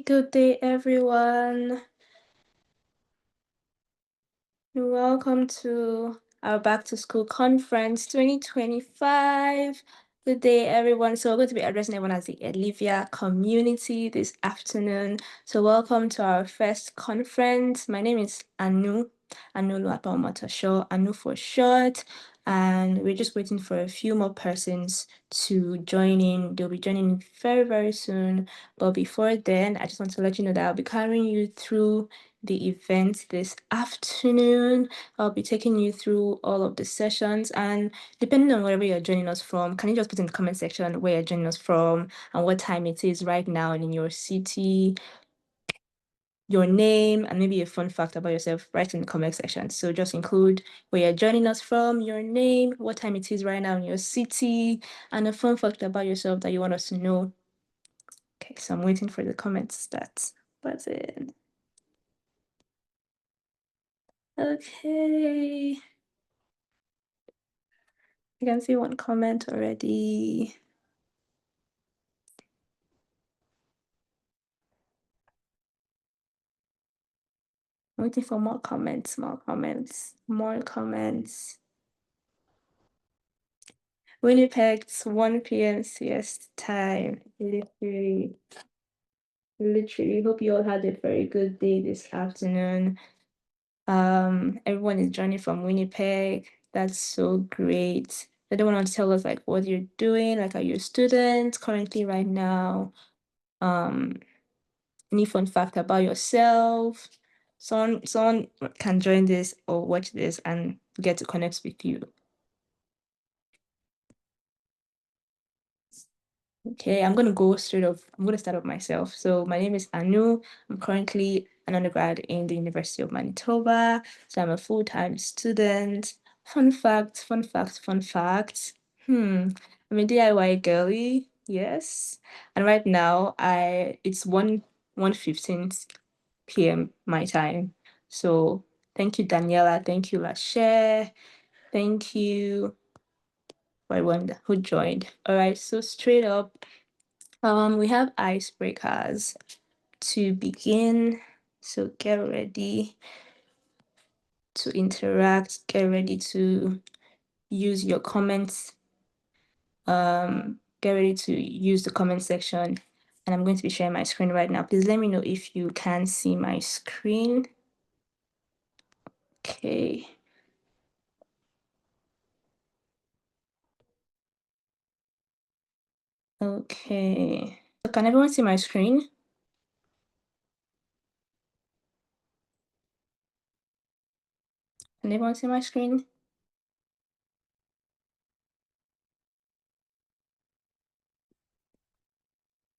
Good day, everyone. Welcome to our Back to School Conference 2025. Good day, everyone. So, we're going to be addressing everyone as the Olivia community this afternoon. So, welcome to our first conference. My name is Anu Luapaomatosho, Anu for short. And we're just waiting for a few more persons to join in. They'll be joining very, very soon. But before then, I just want to let you know that I'll be carrying you through the event this afternoon. I'll be taking you through all of the sessions, and depending on wherever you're joining us from, can you just put in the comment section where you're joining us from and what time it is right now in your city, your name, and maybe a fun fact about yourself right in the comment section. So just include where you're joining us from, your name, what time it is right now in your city, and a fun fact about yourself that you want us to know. Okay, so I'm waiting for the comments to start. What's it? Okay. I can see one comment already. I'm waiting for more comments, more comments, more comments. Winnipeg's 1 p.m. CS time. Literally. Hope you all had a very good day this afternoon. Everyone is joining from Winnipeg. That's so great. They don't want to tell us like what you're doing, like are you a student currently right now? Any fun fact about yourself? Someone can join this or watch this and get to connect with you. Okay, I'm gonna go straight off. I'm gonna start off myself. So my name is Anu. I'm currently an undergrad in the University of Manitoba. So I'm a full-time student. Fun fact, fun fact, fun fact. I'm a DIY girly, yes. And right now it's 1:15 p.m. my time. So thank you, Daniela. Thank you, Lachey. Thank you for everyone who joined. All right, so straight up. We have icebreakers to begin. So get ready to interact, get ready to use your comments. Get ready to use the comment section. And I'm going to be sharing my screen right now. Please let me know if you can see my screen. Okay. Okay. So can everyone see my screen? Can everyone see my screen?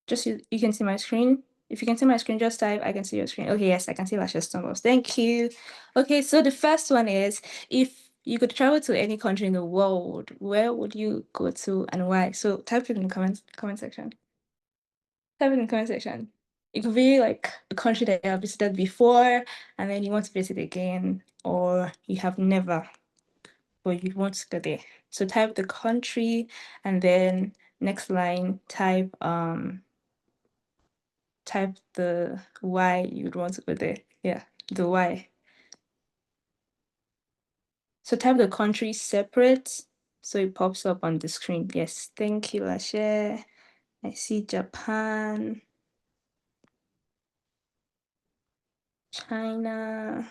Just you can see my screen. If you can see my screen, just type I can see your screen. Okay, yes, I can see Lashes stumbles. Thank you. Okay, so the first one is if you could travel to any country in the world, where would you go to and why? So type it in the comment section. Type it in the comment section. It could be like a country that you have visited before and then you want to visit again, or you have never, but you want to go there. So type the country and then next line type the why you'd want to go there. Yeah, the why. So type the country separate so it pops up on the screen. Yes, thank you, Lashe. I see Japan, China.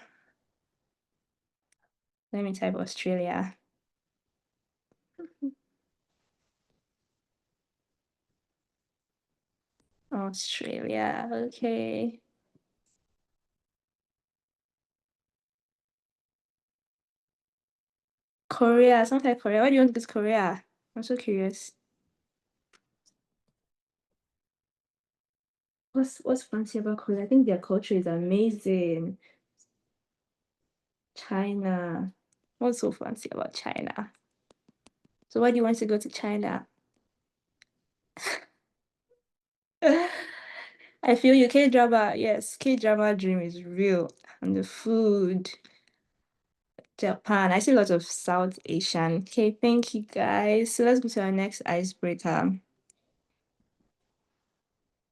Let me type Australia. Australia, okay. Korea, something like Korea. Why do you want to go to Korea? I'm so curious. What's fancy about Korea? I think their culture is amazing. China. What's so fancy about China? So why do you want to go to China? I feel you. K-drama, yes, K-drama dream is real. And the food, Japan. I see lots of South Asian. Okay, thank you guys. So let's go to our next icebreaker.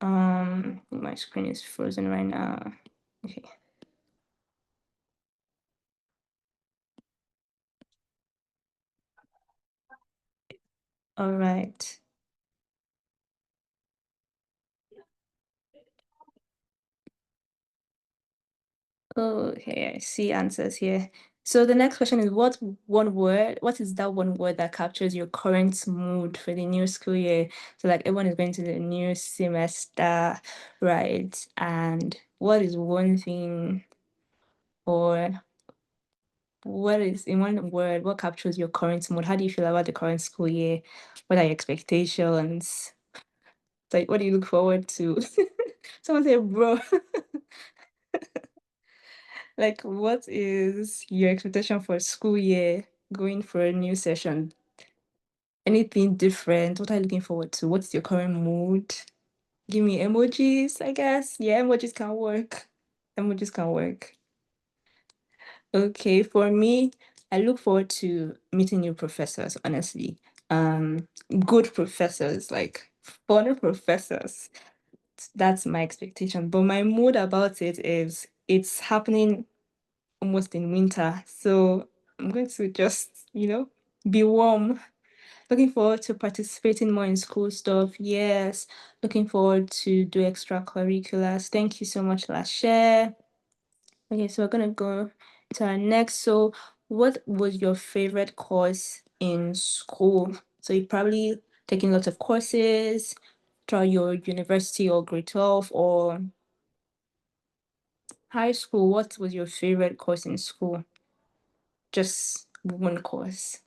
My screen is frozen right now. Okay. All right. Okay, I see answers here. So the next question is what is that one word that captures your current mood for the new school year? So like everyone is going to the new semester, right? And what is one thing or what is in one word, what captures your current mood? How do you feel about the current school year? What are your expectations? Like what do you look forward to? Someone say, bro, like what is your expectation for school year going for a new session? Anything different? What are you looking forward to? What's your current mood? Give me emojis, I guess. Yeah, emojis can work. Emojis can work. Okay, for me, I look forward to meeting new professors, honestly. Um, Good professors, like fun professors. That's my expectation. But my mood about it is it's happening almost in winter. So I'm going to just, be warm. Looking forward to participating more in school stuff. Yes. Looking forward to do extracurriculars. Thank you so much, Lashe. Okay, so we're gonna go to our next. So, what was your favorite course in school? So you probably taken lots of courses throughout your university or grade 12 or high school. What was your favorite course in school? Just one course.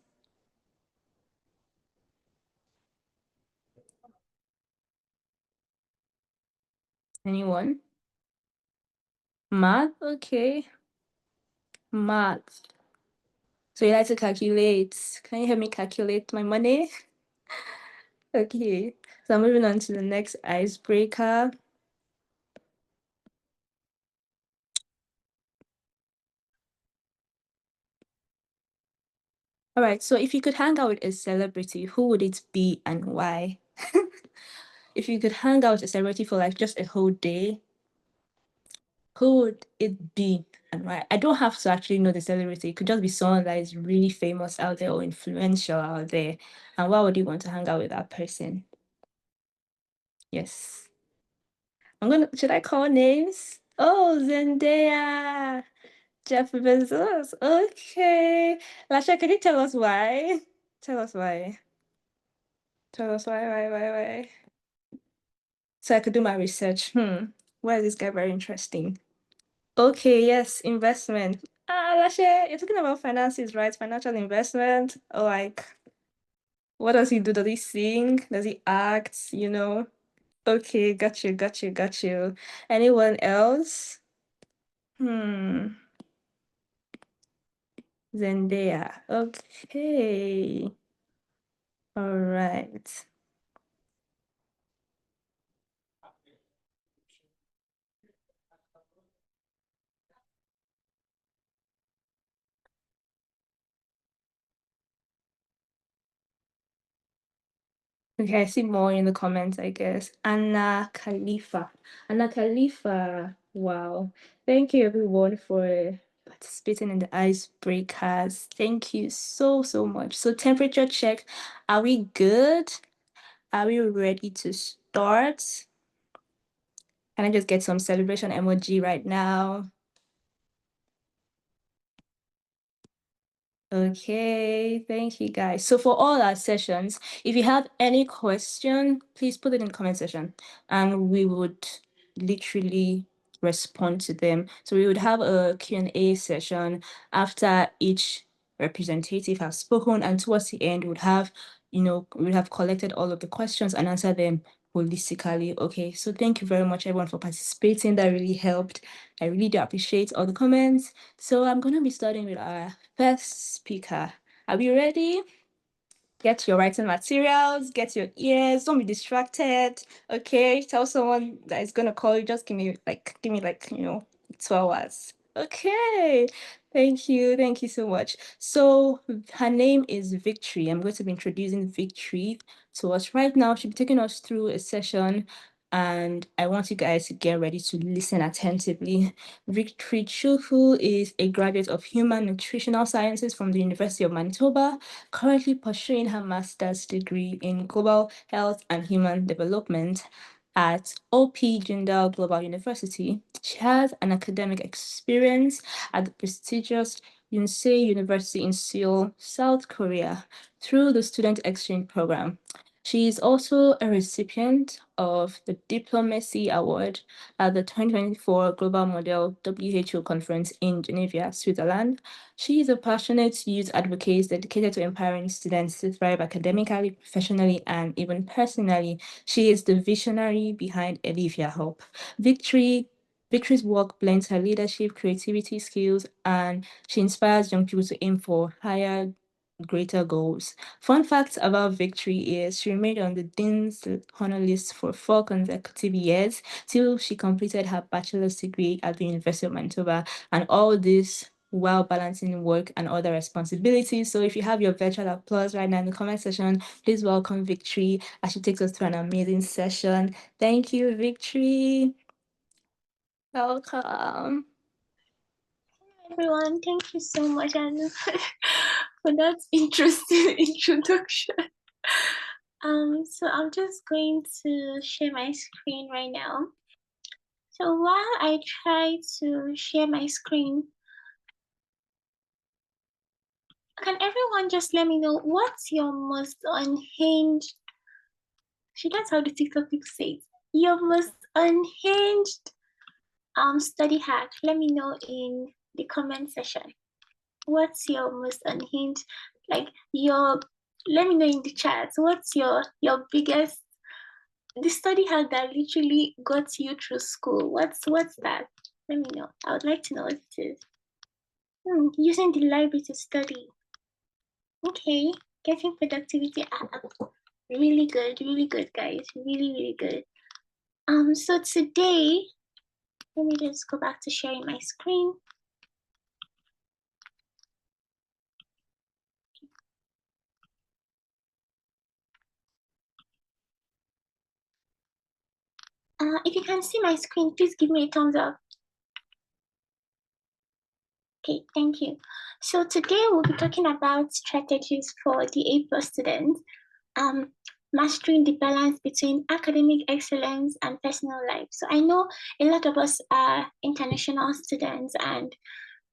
Anyone? Math? Okay. Math. So you like to calculate. Can you help me calculate my money? Okay. So I'm moving on to the next icebreaker. All right. So if you could hang out with a celebrity, who would it be and why? If you could hang out with a celebrity for like just a whole day, who would it be and why? I don't have to actually know the celebrity. It could just be someone that is really famous out there or influential out there. And why would you want to hang out with that person? Yes. Should I call names? Oh, Zendaya, Jeff Bezos. Okay. Lasha, can you tell us why? Tell us why. Tell us why. So I could do my research. Why is this guy very interesting? Okay, yes, investment. Ah, Lasha, you're talking about finances, right? Financial investment. Like, what does he do? Does he sing? Does he act? Okay, got you. Anyone else? Hmm. Zendaya. Okay. All right. Okay, I see more in the comments, I guess. Anna Khalifa. Anna Khalifa. Wow. Thank you everyone for participating in the icebreakers. Thank you so, so much. So temperature check. Are we good? Are we ready to start? Can I just get some celebration emoji right now? Okay, thank you guys. So for all our sessions, if you have any question, please put it in the comment section and we would literally respond to them. So we would have a Q&A session after each representative has spoken and towards the end we would have collected all of the questions and answer them holistically. Okay, so thank you very much everyone for participating. That really helped. I really do appreciate all the comments. So I'm gonna be starting with our first speaker. Are we ready? Get your writing materials, get your ears, don't be distracted. Okay, tell someone that is gonna call you, just give me like 2 hours. Okay, thank you so much. So her name is Victory. I'm going to be introducing Victory to us right now. She'll be taking us through a session and I want you guys to get ready to listen attentively. Victory Chukwu is a graduate of Human Nutritional Sciences from the University of Manitoba, currently pursuing her master's degree in Global Health and Human Development at OP Jindal Global University. She has an academic experience at the prestigious Yonsei University in Seoul, South Korea, through the Student Exchange Program. She is also a recipient of the Diplomacy Award at the 2024 Global Model WHO Conference in Geneva, Switzerland. She is a passionate youth advocate dedicated to empowering students to thrive academically, professionally, and even personally. She is the visionary behind Olivia Hope. Victory's work blends her leadership, creativity skills, and she inspires young people to aim for higher, greater goals. Fun fact about Victory is she remained on the Dean's Honor List for 4 consecutive years till she completed her bachelor's degree at the University of Manitoba, and all this while balancing work and other responsibilities. So if you have your virtual applause right now in the comment section, please welcome Victory as she takes us through an amazing session. Thank you, Victory. Welcome. Everyone, thank you so much, Anu, for that interesting introduction. So I'm just going to share my screen right now. So while I try to share my screen, can everyone just let me know what's your most unhinged? See, that's how the TikTok people say it. Your most unhinged study hack. Let me know in the comment section. What's your most unhinged, like your, let me know in the chat, what's your biggest, the study hack that literally got you through school? What's that? Let me know. I would like to know what it is. Using the library to study. Okay, getting productivity up. Really good, guys. Really good. So today, let me just go back to sharing my screen. If you can see my screen, please give me a thumbs up. Okay, thank you. So today we'll be talking about strategies for the A+ students, mastering the balance between academic excellence and personal life. So I know a lot of us are international students, and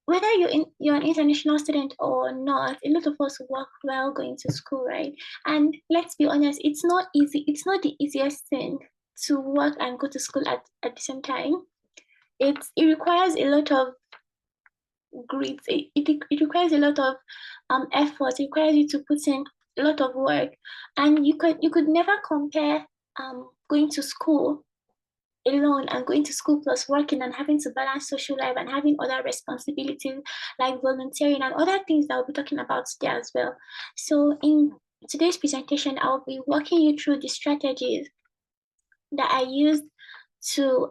whether you're an international student or not, a lot of us work while going to school, right? And let's be honest, it's not easy. It's not the easiest thing to work and go to school at the same time. It requires a lot of grit. It requires a lot of effort. It requires you to put in a lot of work, and you could never compare going to school alone and going to school plus working and having to balance social life and having other responsibilities like volunteering and other things that we'll be talking about today as well. So in today's presentation, I'll be walking you through the strategies that I used to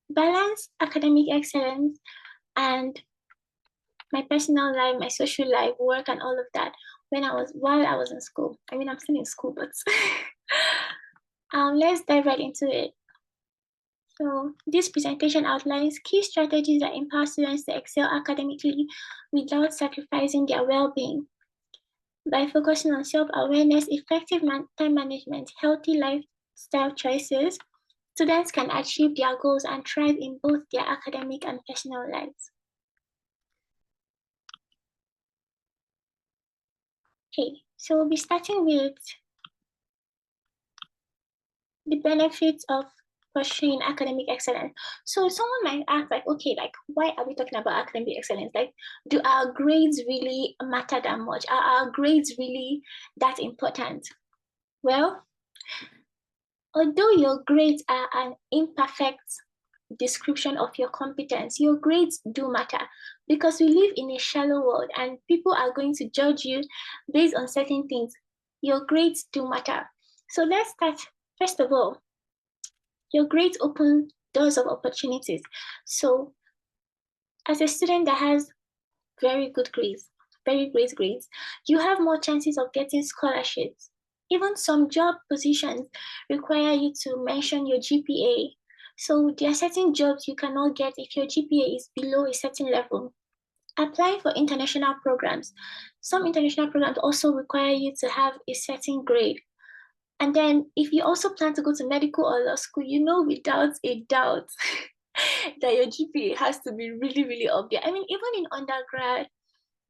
balance academic excellence and my personal life, my social life, work, and all of that while I was in school. I mean, I'm still in school, but let's dive right into it. So this presentation outlines key strategies that empower students to excel academically without sacrificing their well-being. By focusing on self-awareness, effective time management, healthy lifestyle choices, students can achieve their goals and thrive in both their academic and personal lives. Okay, so we'll be starting with the benefits of pursuing academic excellence. So someone might ask, like, okay, like, why are we talking about academic excellence? Like, do our grades really matter that much? Are our grades really that important? Well, although your grades are an imperfect description of your competence, your grades do matter because we live in a shallow world and people are going to judge you based on certain things. Your grades do matter. So let's start. First of all, your grades open doors of opportunities. So as a student that has very good grades, very great grades, you have more chances of getting scholarships Even some job positions require you to mention your GPA. So there are certain jobs you cannot get if your GPA is below a certain level. Applying for international programs. Some international programs also require you to have a certain grade. And then if you also plan to go to medical or law school, you know without a doubt that your GPA has to be really, really up there. I mean, even in undergrad,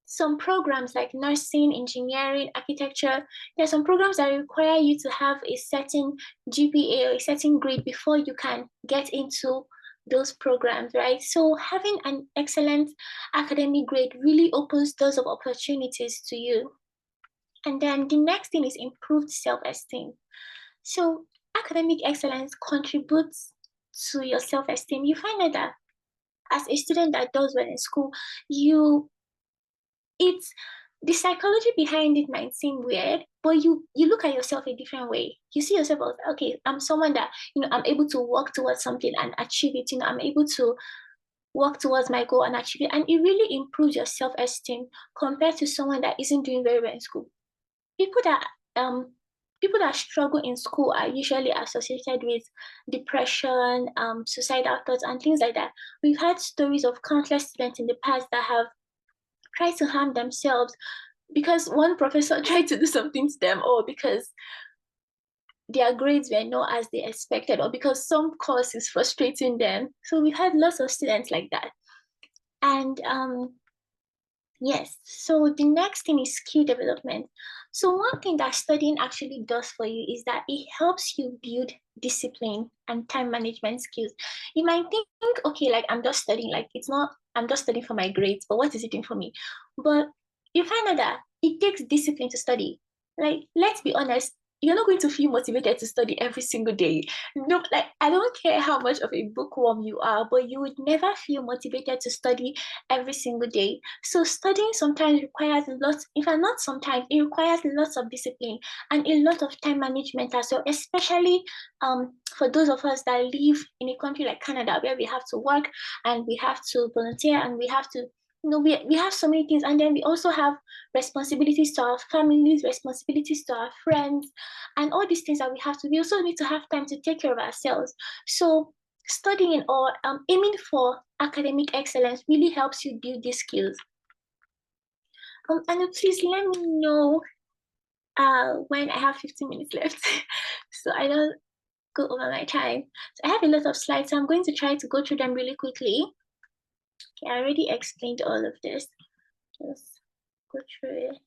some programs like nursing, engineering, architecture, there are some programs that require you to have a certain GPA or a certain grade before you can get into those programs, right? So having an excellent academic grade really opens doors of opportunities to you. And then the next thing is improved self-esteem. So academic excellence contributes to your self-esteem. You find out that as a student that does well in school, it's the psychology behind it might seem weird, but you look at yourself a different way. You see yourself as, okay, I'm someone that, I'm able to work towards something and achieve it. I'm able to work towards my goal and achieve it. And it really improves your self-esteem compared to someone that isn't doing very well in school. People that people that struggle in school are usually associated with depression, suicidal thoughts, and things like that. We've had stories of countless students in the past that have tried to harm themselves because one professor tried to do something to them, or because their grades were not as they expected, or because some course is frustrating them. So we've had lots of students like that. And yes, so the next thing is skill development. So one thing that studying actually does for you is that it helps you build discipline and time management skills. You might think, okay, like I'm just studying, like it's not, I'm just studying for my grades, but what is it doing for me? But you find out that it takes discipline to study. Like, let's be honest, you're not going to feel motivated to study every single day. No, like I don't care how much of a bookworm you are, but you would never feel motivated to study every single day. So studying sometimes requires a lot, if not sometimes, it requires lots of discipline and a lot of time management as well, especially for those of us that live in a country like Canada where we have to work and we have to volunteer and we have to, we have so many things, and then we also have responsibilities to our families, responsibilities to our friends, and all these things that we have to, we also need to have time to take care of ourselves. So studying or aiming for academic excellence really helps you build these skills. And please let me know when I have 15 minutes left so I don't go over my time. So I have a lot of slides, so I'm going to try to go through them really quickly. Okay, I already explained all of this. Just go through it.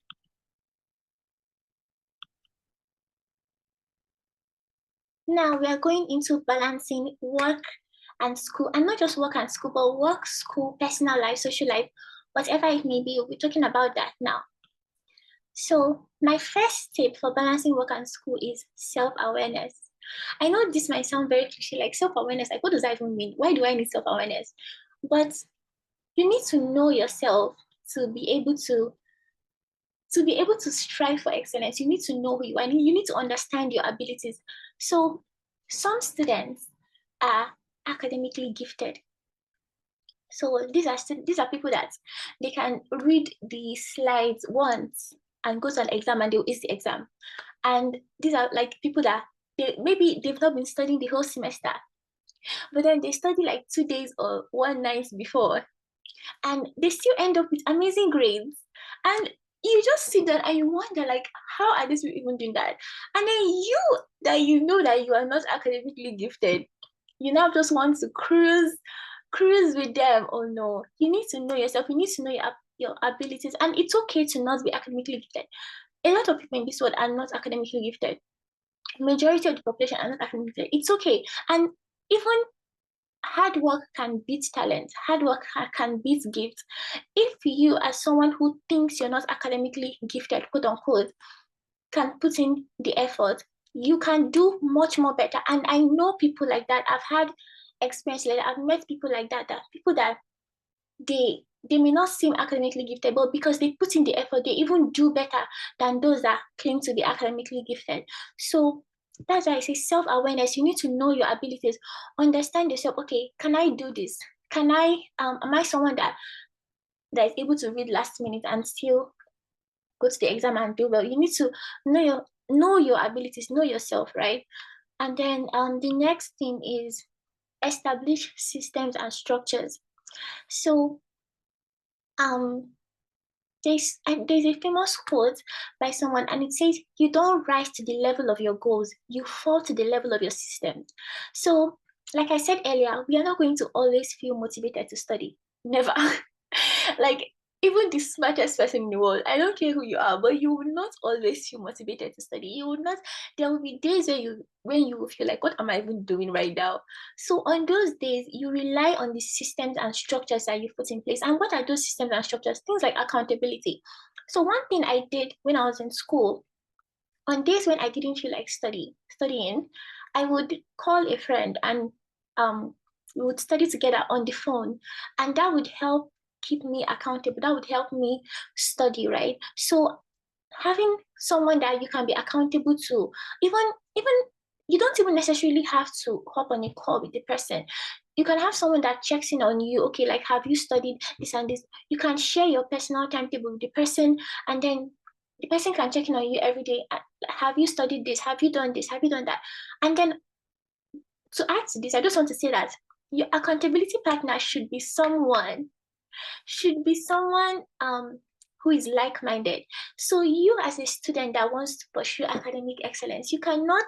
Now we are going into balancing work and school, and not just work and school, but work, school, personal life, social life, whatever it may be. We'll be talking about that now. So my first tip for balancing work and school is self-awareness. I know this might sound very cliche, like self-awareness, like what does that even mean? Why do I need self-awareness? But you need to know yourself to be able to strive for excellence. You need to know who you are, and you need to understand your abilities. So some students are academically gifted. So these are people that they can read the slides once and go to an exam and they'll ace the exam. And these are like people that maybe they've not been studying the whole semester, but then they study like 2 days or one night before, and they still end up with amazing grades. And you just sit there and you wonder, like, how are these people even doing that? And then you know that you are not academically gifted, you now just want to cruise with them. Oh no, you need to know yourself, you need to know your abilities, and it's okay to not be academically gifted. A lot of people in this world are not academically gifted. Majority of the population are not academically gifted. It's okay. And even hard work can beat talent. Hard work can beat gift. If you, as someone who thinks you're not academically gifted, quote unquote, can put in the effort, you can do much more better. And I know people like that. I've had experience like that. I've met people like that, that people that they may not seem academically gifted, but because they put in the effort, they even do better than those that claim to be academically gifted. So that's why I say self-awareness. You need to know your abilities, understand yourself. Okay, can I do this? Can I am I someone that is able to read last minute and still go to the exam and do well? You need to know know your abilities, know yourself, right? And then the next thing is establish systems and structures. So um there's a famous quote by someone, and it says, "You don't rise to the level of your goals; you fall to the level of your system." So, like I said earlier, we are not going to always feel motivated to study. Never. Like, even the smartest person in the world, I don't care who you are, but you will not always feel motivated to study. You will not. There will be days when you will feel like, what am I even doing right now? So on those days, you rely on the systems and structures that you put in place. And what are those systems and structures? Things like accountability. So one thing I did when I was in school, on days when I didn't feel like studying, I would call a friend, and we would study together on the phone, and that would help keep me accountable. That would help me study, right? So having someone that you can be accountable to, even you don't even necessarily have to hop on a call with the person. You can have someone that checks in on you. Okay, like, have you studied this and this? You can share your personal timetable with the person, and then the person can check in on you every day. Have you studied this? Have you done this? Have you done that? And then to add to this, I just want to say that your accountability partner should be someone who is like-minded. So you, as a student that wants to pursue academic excellence, you cannot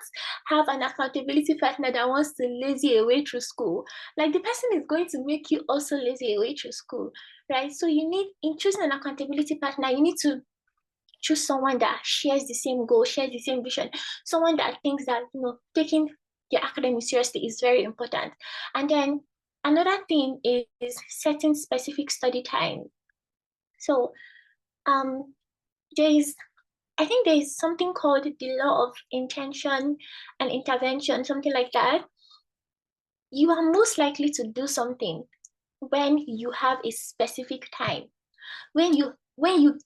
have an accountability partner that wants to lazy away through school. Like, the person is going to make you also lazy away through school, right? So you need, in choosing an accountability partner, you need to choose someone that shares the same goal, shares the same vision, someone that thinks that, taking your academics seriously is very important. And then another thing is setting specific study time. So um, there is, I think there is something called the law of intention and intervention, something like that. You are most likely to do something when you have a specific time. When you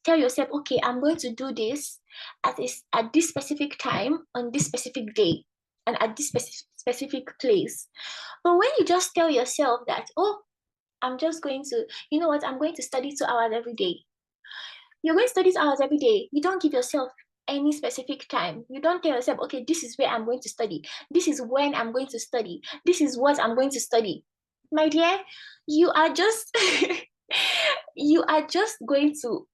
tell yourself, okay, I'm going to do this at this specific time on this specific day and at this specific place. But when you just tell yourself that, oh, I'm just going to, you know what, I'm going to study 2 hours every day. You're going to study 2 hours every day. You don't give yourself any specific time. You don't tell yourself, okay, this is where I'm going to study. This is when I'm going to study. This is what I'm going to study. My dear, you are just you are just going to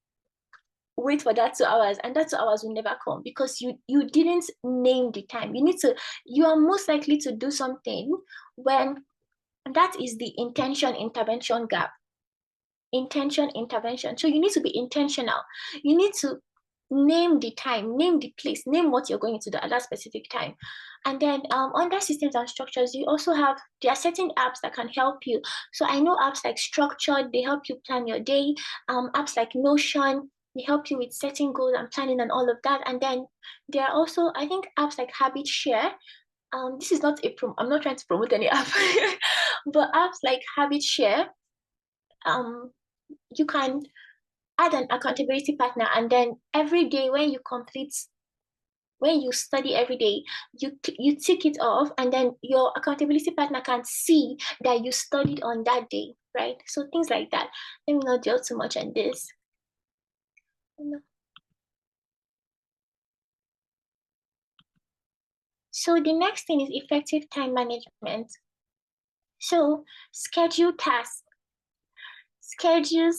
wait for that 2 hours, and that 2 hours will never come because you didn't name the time. You are most likely to do something when that is the intention intervention gap. Intention intervention. So you need to be intentional. You need to name the time, name the place, name what you're going to do at that specific time. And then under systems and structures, there are certain apps that can help you. So I know apps like Structured, they help you plan your day. Apps like Notion, they help you with setting goals and planning and all of that. And then there are also, I think, apps like Habit Share. This is not I'm not trying to promote any app, but apps like Habit Share, um, you can add an accountability partner, and then every day when you study every day, you tick it off, and then your accountability partner can see that you studied on that day, right? So things like that. Let me not dwell too much on this. So the next thing is effective time management. So schedule tasks. Schedule.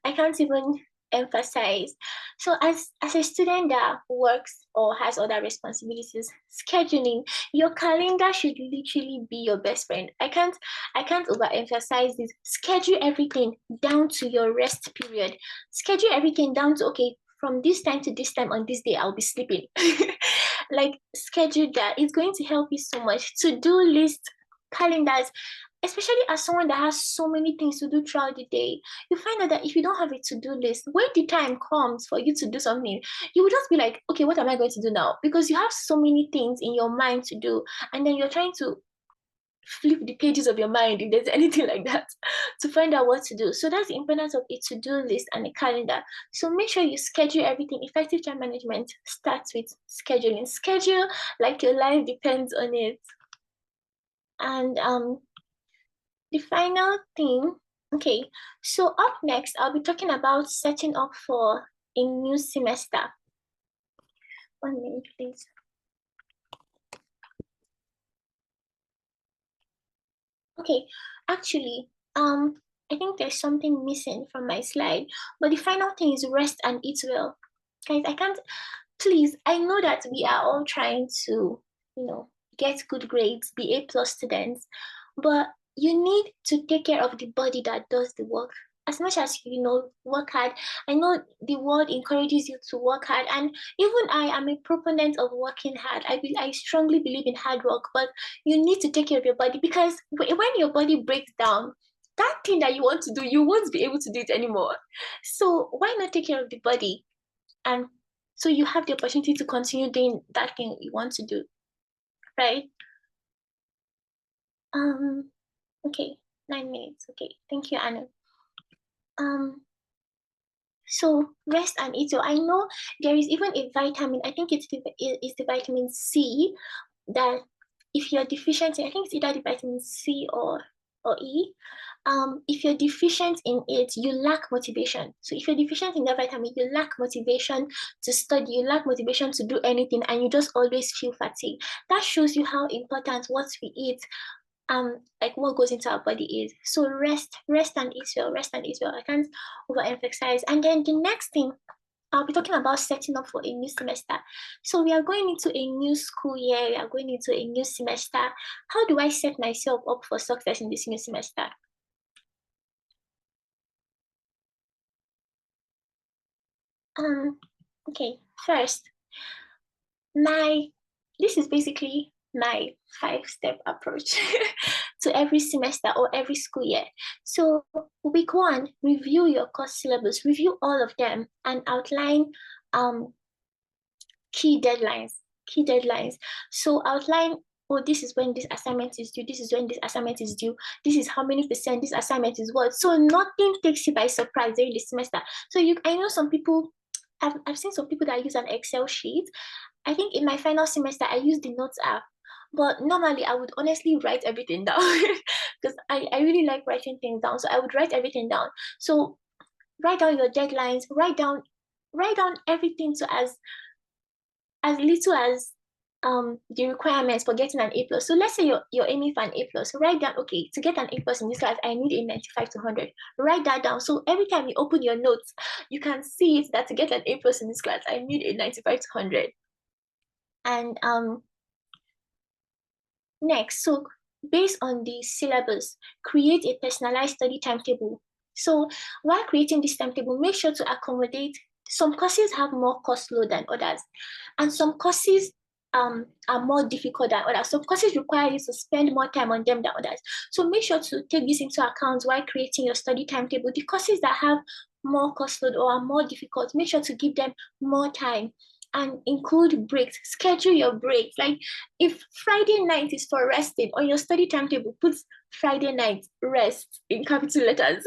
I can't even emphasize. So as a student that works or has other responsibilities, scheduling, your calendar should literally be your best friend. I can't overemphasize this. Schedule everything down to your rest period. Schedule everything down to, okay, from this time to this time on this day, I'll be sleeping. Like, schedule that. It's going to help you so much. To-do list, calendars, especially as someone that has so many things to do throughout the day, you find out that if you don't have a to-do list, when the time comes for you to do something, you will just be like, okay, what am I going to do now? Because you have so many things in your mind to do, and then you're trying to flip the pages of your mind, if there's anything like that, to find out what to do. So that's the importance of a to-do list and a calendar. So make sure you schedule everything. Effective time management starts with scheduling. Schedule like your life depends on it. And the final thing, okay, so up next, I'll be talking about setting up for a new semester. 1 minute, please. Okay, actually, I think there's something missing from my slide, but the final thing is rest and eat well. Guys, I can't, please, I know that we are all trying to, get good grades, be A+ students, but you need to take care of the body that does the work. As much as work hard, I know the world encourages you to work hard, and even I am a proponent of working hard. I strongly believe in hard work, but you need to take care of your body, because when your body breaks down, that thing that you want to do, you won't be able to do it anymore. So why not take care of the body? And so you have the opportunity to continue doing that thing you want to do, right? Okay, 9 minutes. Okay, thank you, Anna. So rest and eat well. I know there is even a vitamin, I think it's the vitamin C, that if you're deficient in, I think it's either the vitamin C or E. If you're deficient in it, you lack motivation. So if you're deficient in that vitamin, you lack motivation to study, you lack motivation to do anything, and you just always feel fatigued. That shows you how important what we eat, like what goes into our body is. So rest and eat well, rest and eat well. I can't overemphasize. And then the next thing, I'll be talking about setting up for a new semester. So we are going into a new school year, we are going into a new semester. How do I set myself up for success in this new semester? Okay, first, this is basically my 5-step approach to every semester or every school year. So week 1, review your course syllabus, review all of them, and outline key deadlines. So outline, oh, this is when this assignment is due, this is when this assignment is due, this is how many percent this assignment is worth. So nothing takes you by surprise during the semester. So I know some people, I've seen some people that use an Excel sheet. I think in my final semester, I used the Notes app. But normally, I would honestly write everything down because I really like writing things down. So I would write everything down. So write down your deadlines, write down everything to as little as the requirements for getting an A+. So let's say you're aiming for an A+. So write down, okay, to get an A+ in this class, I need a 95 to 100. Write that down. So every time you open your notes, you can see it that to get an A+ in this class, I need a 95 to 100. And next, so based on the syllabus, create a personalized study timetable. So while creating this timetable, make sure to accommodate, some courses have more course load than others, and some courses are more difficult than others. Some courses require you to spend more time on them than others. So make sure to take this into account while creating your study timetable. The courses that have more course load or are more difficult, make sure to give them more time and include breaks. Schedule your breaks. Like if Friday night is for resting, on your study timetable, put Friday night rest in capital letters.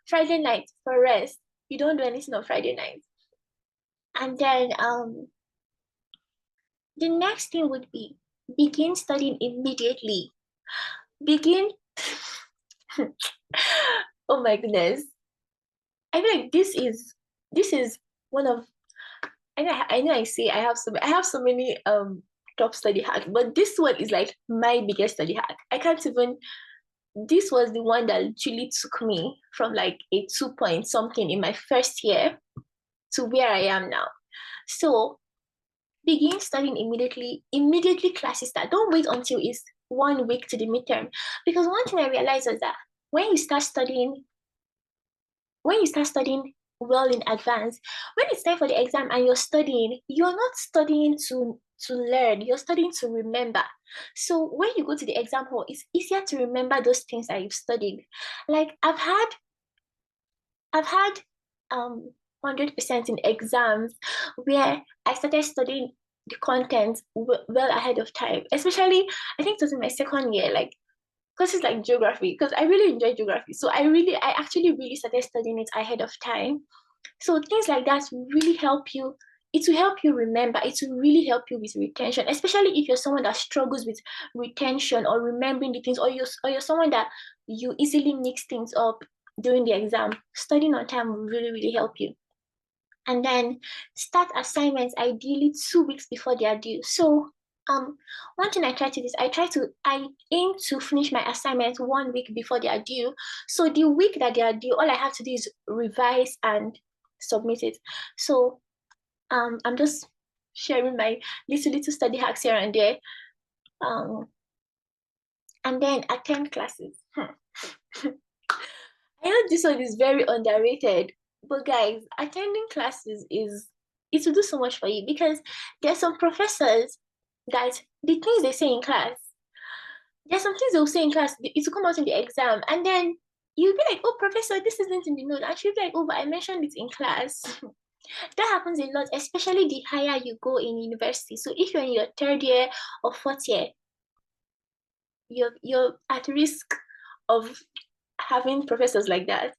Friday night for rest. You don't do anything on Friday night. And then the next thing would be begin studying immediately. Begin. Oh my goodness. I feel like this is one of, I know I say I have so many top study hacks, but this one is like my biggest study hack. I can't even, this was the one that literally took me from like a 2 point something in my first year to where I am now. So begin studying immediately classes start. Don't wait until it's 1 week to the midterm. Because one thing I realized is that when you start studying well in advance, when it's time for the exam and you're not studying to learn, you're studying to remember. So when you go to the exam hall, it's easier to remember those things that you've studied. Like I've had 100% in exams where I started studying the content well ahead of time. Especially, I think it was in my second year, like courses like geography, because I really enjoy geography. So I actually really started studying it ahead of time. So things like that really help you. It will help you remember. It will really help you with retention, especially if you're someone that struggles with retention or remembering the things, or you're someone that you easily mix things up during the exam. Studying on time will really, really help you. and then start assignments ideally 2 weeks before they are due. So one thing I try to do is I aim to finish my assignments 1 week before they are due. So the week that they are due, all I have to do is revise and submit it. So I'm just sharing my little study hacks here and there. And then attend classes. I know this one is very underrated, but guys, attending classes it will do so much for you, because there's some professors that the things they say in class, there's some things they'll say in class, it will come out in the exam, and then you'll be like, oh, professor, this isn't in the note. And she'll be like, oh, but I mentioned it in class. That happens a lot, especially the higher you go in university. So if you're in your third year or fourth year, you're at risk of having professors like that.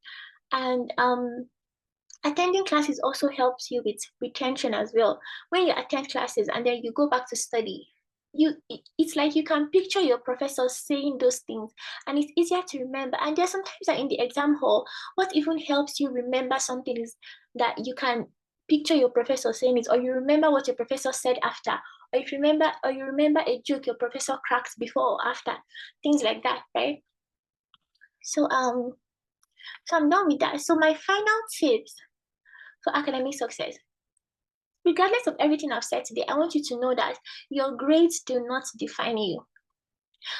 And attending classes also helps you with retention as well. When you attend classes and then you go back to study, it's like you can picture your professor saying those things, and it's easier to remember. And there's sometimes that in the exam hall, what even helps you remember something is that you can picture your professor saying it, or you remember what your professor said after, or if you remember, or you remember a joke your professor cracked before or after, things like that, right? So I'm done with that. So my final tips for academic success, regardless of everything I've said today, I want you to know that your grades do not define you.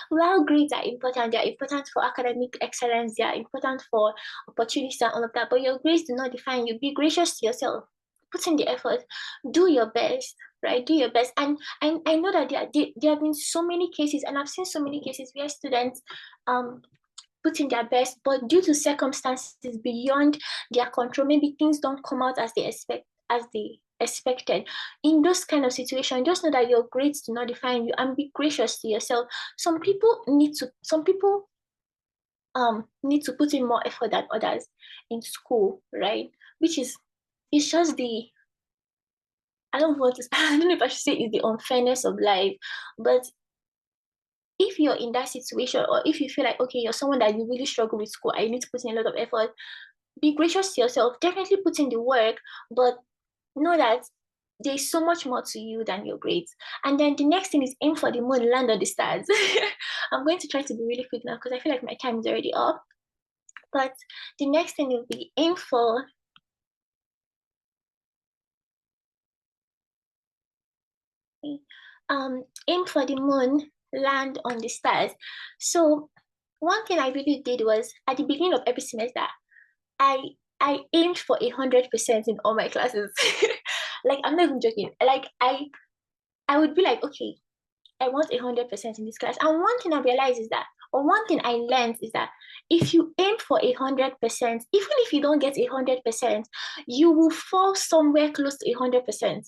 While grades are important, they are important for academic excellence, they are important for opportunities and all of that, but your grades do not define you. Be gracious to yourself. Put in the effort. Do your best, right? Do your best. And I know that there have been so many cases, and I've seen so many cases where students put in their best, but due to circumstances beyond their control, maybe things don't come out as they expected. In those kind of situations, just know that your grades do not define you, and be gracious to yourself. Some people need to put in more effort than others in school, right? Which is, it's just the, I don't want to I don't know if I should say it's the unfairness of life, but if you're in that situation, or if you feel like, okay, you're someone that you really struggle with school, I need to put in a lot of effort, be gracious to yourself. Definitely put in the work, but know that there's so much more to you than your grades. And then the next thing is aim for the moon, land on the stars. I'm going to try to be really quick now because I feel like my time is already up. But the next thing will be aim for the moon, land on the stars. So one thing I really did was, at the beginning of every semester, I aimed for 100% in all my classes. Like, I'm not even joking. Like, I would be like, okay, I want 100% in this class. And one thing I realized is that, or one thing I learned is that, if you aim for 100%, even if you don't get 100%, you will fall somewhere close to 100%.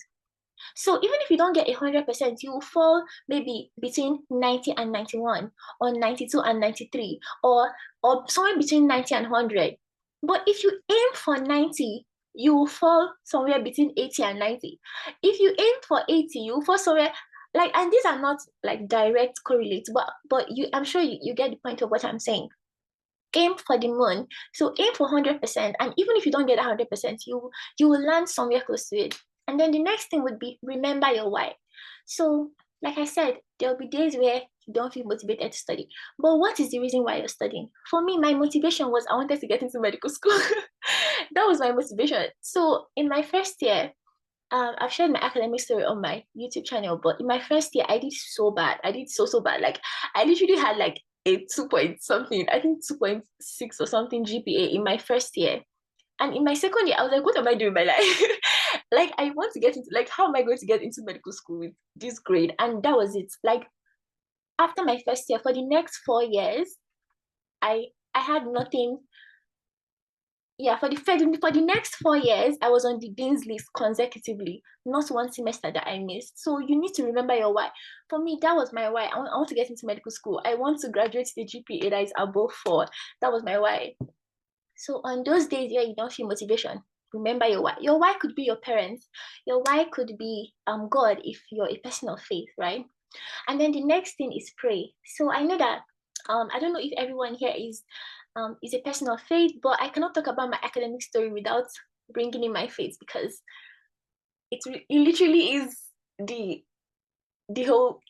So even if you don't get 100%, you will fall maybe between 90 and 91, or 92 and 93, or somewhere between 90 and 100. But if you aim for 90, you will fall somewhere between 80 and 90. If you aim for 80, you will fall somewhere, like, and these are not like direct correlates, but I'm sure you get the point of what I'm saying. Aim for the moon. So aim for 100%. And even if you don't get 100%, you will land somewhere close to it. And then the next thing would be, remember your why. So, like I said, there'll be days where you don't feel motivated to study. But what is the reason why you're studying? For me, my motivation was I wanted to get into medical school. That was my motivation. So in my first year, I've shared my academic story on my YouTube channel, but in my first year, I did so bad. I did so bad. Like, I literally had like a 2 point something, I think 2.6 or something GPA in my first year. And in my second year, I was like, what am I doing with my life? Like, I want to get into, like, how am I going to get into medical school with this grade? And that was it. Like, after my first year, for the next 4 years, I had nothing. Yeah, for the next 4 years, I was on the dean's list consecutively, not one semester that I missed. So you need to remember your why. For me, that was my why. I want to get into medical school. I want to graduate the GPA that is above 4. That was my why. So on those days where you don't feel motivation, remember your why. Your why could be your parents. Your why could be God, if you're a person of faith, right? And then the next thing is pray. So I know that I don't know if everyone here is a person of faith, but I cannot talk about my academic story without bringing in my faith, because it literally is the whole.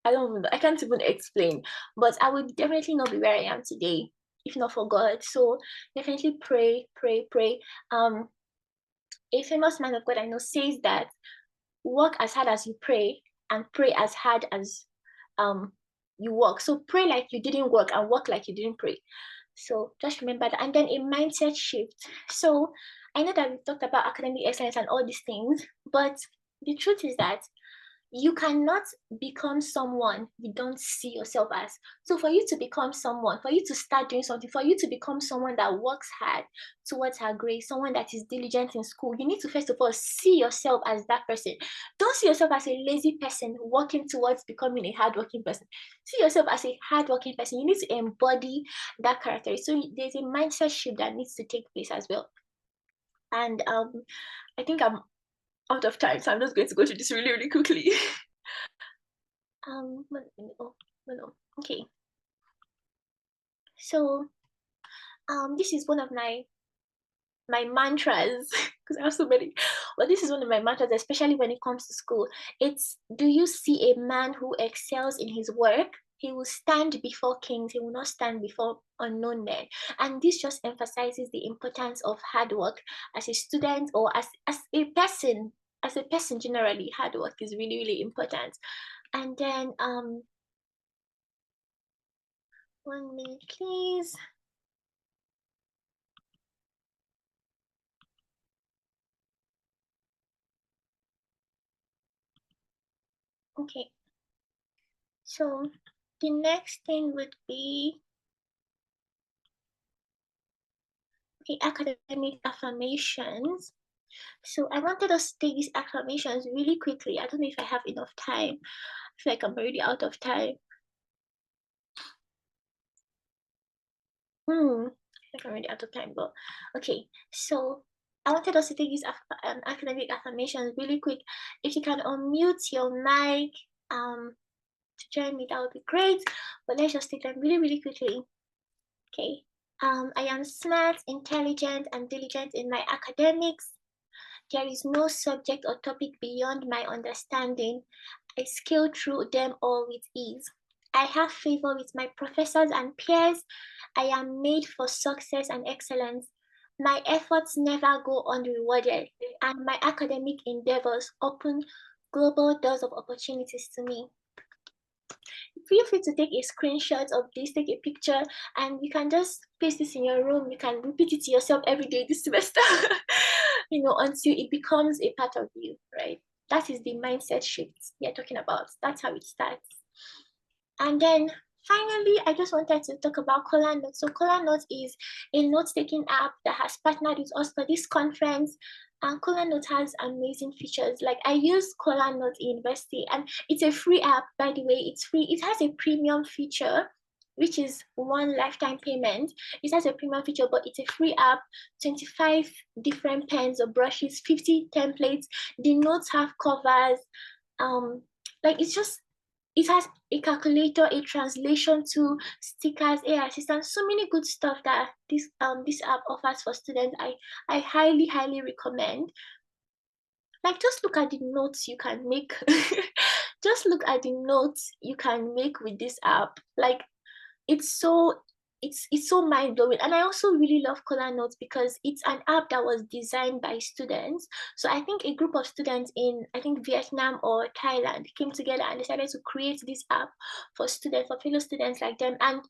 I don't even, I can't even explain, but I would definitely not be where I am today if not for God. So definitely pray, pray, pray. A famous man of God I know says that work as hard as you pray and pray as hard as you work. So pray like you didn't work and work like you didn't pray. So just remember that. And then a mindset shift. So I know that we talked about academic excellence and all these things, but the truth is that you cannot become someone you don't see yourself as. So for you to become someone, for you to start doing something, for you to become someone that works hard towards her grades, someone that is diligent in school, you need to first of all see yourself as that person. Don't see yourself as a lazy person working towards becoming a hardworking person. See yourself as a hardworking person. You need to embody that character. So there's a mindset shift that needs to take place as well. And I think I'm out of time, so I'm just going to go through this really, really quickly. Okay. So, this is one of my mantras because I have so many. But this is one of my mantras, especially when it comes to school. It's, do you see a man who excels in his work? He will stand before kings. He will not stand before unknown men. And this just emphasizes the importance of hard work as a student or as a person. As a person, generally, hard work is really, really important. And then, 1 minute, please. Okay. So the next thing would be, okay, academic affirmations. So I wanted us to take these affirmations really quickly. I don't know if I have enough time. I feel like I'm already out of time. I feel like I'm already out of time, but okay. So I wanted us to take these academic affirmations really quick. If you can unmute your mic to join me, that would be great. But let's just take them really, really quickly. Okay. I am smart, intelligent, and diligent in my academics. There is no subject or topic beyond my understanding. I scale through them all with ease. I have favor with my professors and peers. I am made for success and excellence. My efforts never go unrewarded, and my academic endeavors open global doors of opportunities to me. Feel free to take a screenshot of this, take a picture, and you can just paste this in your room. You can repeat it to yourself every day this semester, until it becomes a part of you, right? That is the mindset shift we are talking about. That's how it starts. And then finally, I just wanted to talk about Cola Notes. So Cola Notes is a note-taking app that has partnered with us for this conference. And Cola Note has amazing features. Like, I use Cola Note in university, and it's a free app, by the way. It's free. It has a premium feature, which is one lifetime payment. It has a premium feature, but it's a free app, 25 different pens or brushes, 50 templates. The notes have covers. Like, it has a calculator, a translation tool, stickers, AI assistant, so many good stuff that this app offers for students. I highly, highly recommend. Like, just look at the notes you can make. Just look at the notes you can make with this app. Like, it's so mind-blowing. And I also really love Cola Notes because it's an app that was designed by students. So I think a group of students in, I think, Vietnam or Thailand came together and decided to create this app for students, for fellow students like them. And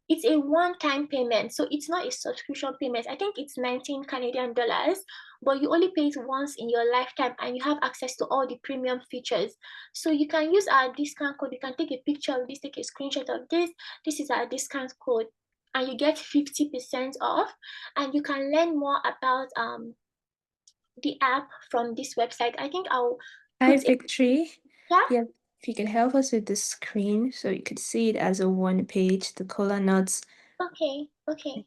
it's a one-time payment, so it's not a subscription payment. I think it's 19 Canadian dollars, but you only pay it once in your lifetime and you have access to all the premium features. So you can use our discount code. You can take a picture of this, take a screenshot of this. This is our discount code, and you get 50% off. And you can learn more about the app from this website. I think I'll Hi, put it. Victory. Yeah. Yeah, if you can help us with the screen so you could see it as a one page, the Cola Nuts, Okay. Okay.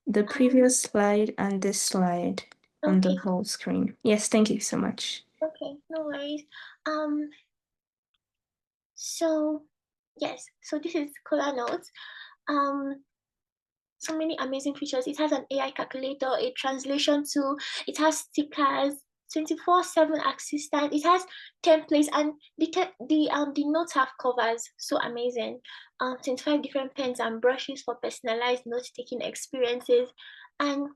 the previous slide and this slide on the Okay. whole screen. Yes, thank you so much. Okay. No worries. Um. So yes. So this is Cola Notes. Um. so many amazing features. It has an AI calculator, a translation tool, it has stickers, 24/7 assistant, it has templates, and the notes have covers. So amazing. 25 different pens and brushes for personalized note-taking experiences. And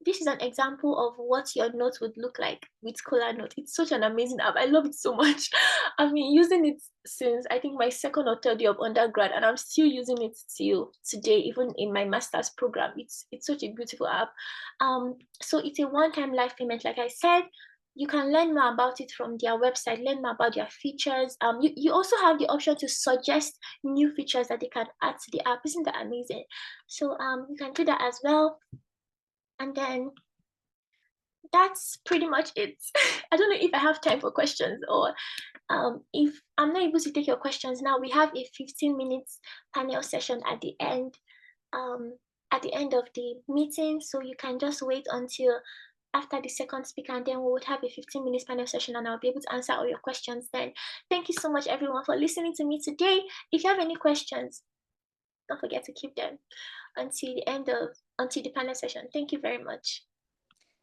this is an example of what your notes would look like with Cola Note. It's such an amazing app. I love it so much. I've been using it since I think my second or third year of undergrad, and I'm still using it till today, even in my master's program. It's such a beautiful app. So it's a one-time life payment, like I said. You can learn more about it from their website, learn more about their features. You also have the option to suggest new features that they can add to the app. Isn't that amazing? So you can do that as well. And then that's pretty much it. I don't know if I have time for questions, or if I'm not able to take your questions now, we have a 15 minutes panel session um, at the end of the meeting. So you can just wait until after the second speaker, and then we would have a 15 minutes panel session, and I'll be able to answer all your questions then. Thank you so much, everyone, for listening to me today. If you have any questions, don't forget to keep them until the panel session. Thank you very much.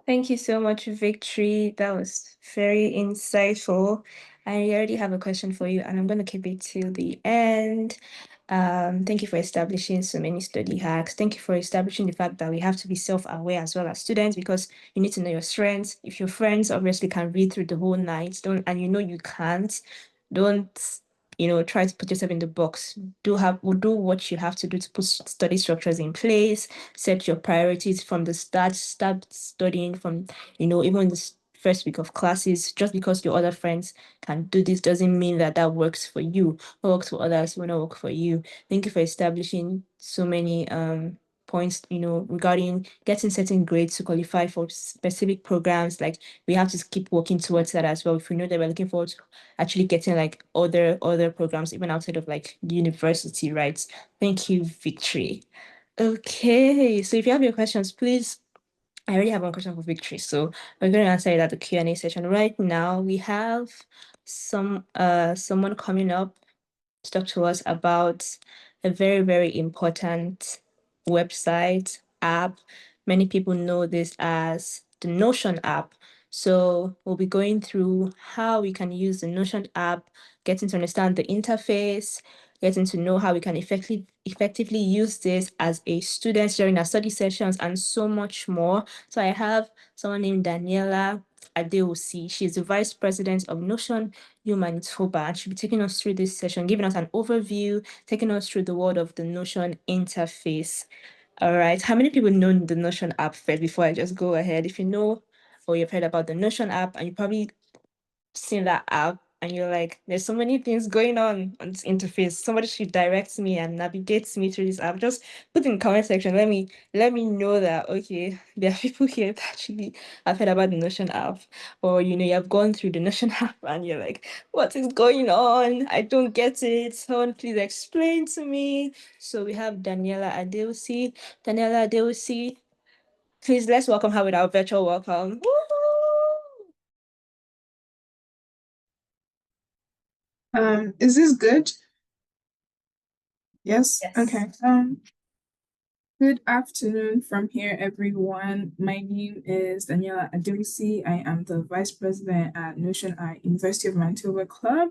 Thank you so much, Victory. That was very insightful. I already have a question for you, and I'm going to keep it till the end. Thank you for establishing so many study hacks. Thank you for establishing the fact that we have to be self-aware as well as students, because you need to know your strengths. If your friends obviously can read through the whole night, and you know you can't, don't try to put yourself in the box. Do what you have to do to put study structures in place, set your priorities from the start studying from, even in the first week of classes. Just because your other friends can do this doesn't mean that that works for you. What works for others will not work for you. Thank you for establishing so many points, regarding getting certain grades to qualify for specific programs. Like, we have to keep working towards that as well. If we know that we're looking forward to actually getting like other programs even outside of like university, right? Thank you, Victory. Okay, so if you have your questions, please. I already have one question for Victory, so we're going to answer it at the Q&A session. Right now, we have someone coming up to talk to us about a very, very important website app. Many people know this as the Notion app. So we'll be going through how we can use the Notion app, getting to understand the interface, getting to know how we can effectively use this as a student during our study sessions, and so much more. So I have someone named Daniela Adeosi. She's the Vice President of Notion Manitoba, and she'll be taking us through this session, giving us an overview, taking us through the world of the Notion interface. All right. How many people know the Notion app first before I just go ahead? If you know or you've heard about the Notion app, and you probably seen that app and you're like, there's so many things going on this interface. Somebody should direct me and navigate me through this app. Just put in the comment section. Let me know that, okay, there are people here that actually have heard about the Notion app, or you have gone through the Notion app and you're like, what is going on? I don't get it. Someone please explain to me. So we have Daniela Adeosi. Daniela Adeosi, please, let's welcome her with our virtual welcome. Woo! Is this good? Yes. Yes. Okay. Good afternoon from here, everyone. My name is Daniela Adeosi. I am the Vice President at Notion at University of Manitoba Club.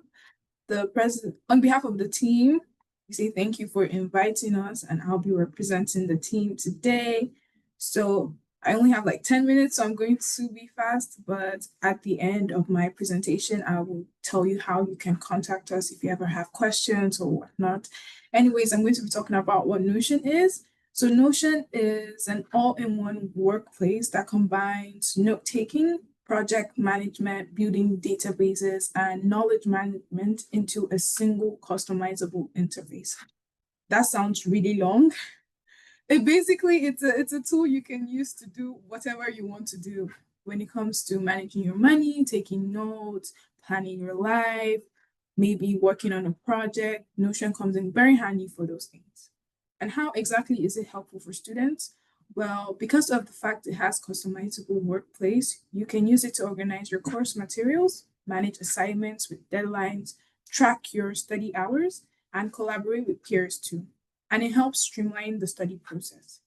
The president, on behalf of the team, we say thank you for inviting us, and I'll be representing the team today. So I only have like 10 minutes, so I'm going to be fast, but at the end of my presentation, I will tell you how you can contact us if you ever have questions or whatnot. Anyways, I'm going to be talking about what Notion is. So Notion is an all-in-one workplace that combines note-taking, project management, building databases, and knowledge management into a single customizable interface. That sounds really long. It's a tool you can use to do whatever you want to do when it comes to managing your money, taking notes, planning your life, maybe working on a project. Notion comes in very handy for those things. And how exactly is it helpful for students? Well, because of the fact it has customizable workplace, you can use it to organize your course materials, manage assignments with deadlines, track your study hours, and collaborate with peers too. And it helps streamline the study process.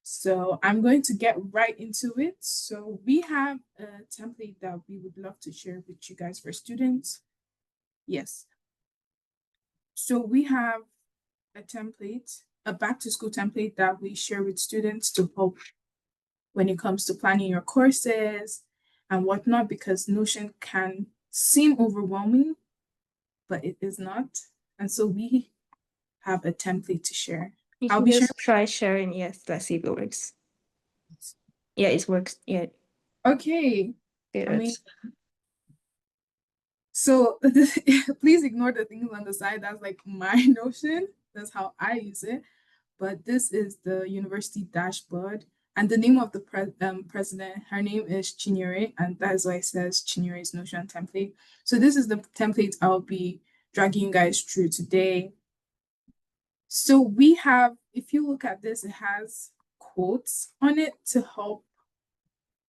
So I'm going to get right into it. So we have a template that we would love to share with you guys for students. Yes. So we have a template, a back to school template that we share with students to help when it comes to planning your courses and whatnot, because Notion can seem overwhelming, but it is not. And so we have a template to share. You I'll can be just try sharing. Yes, let's see if it works. Yeah, it works. Yeah. Okay. Good. I mean, so please ignore the things on the side. That's like my Notion. That's how I use it. But this is the university dashboard. And the name of the president, her name is Chinyere, and that is why it says Chinyere's Notion template. So this is the template I'll be dragging you guys through today. So we have, if you look at this, it has quotes on it to help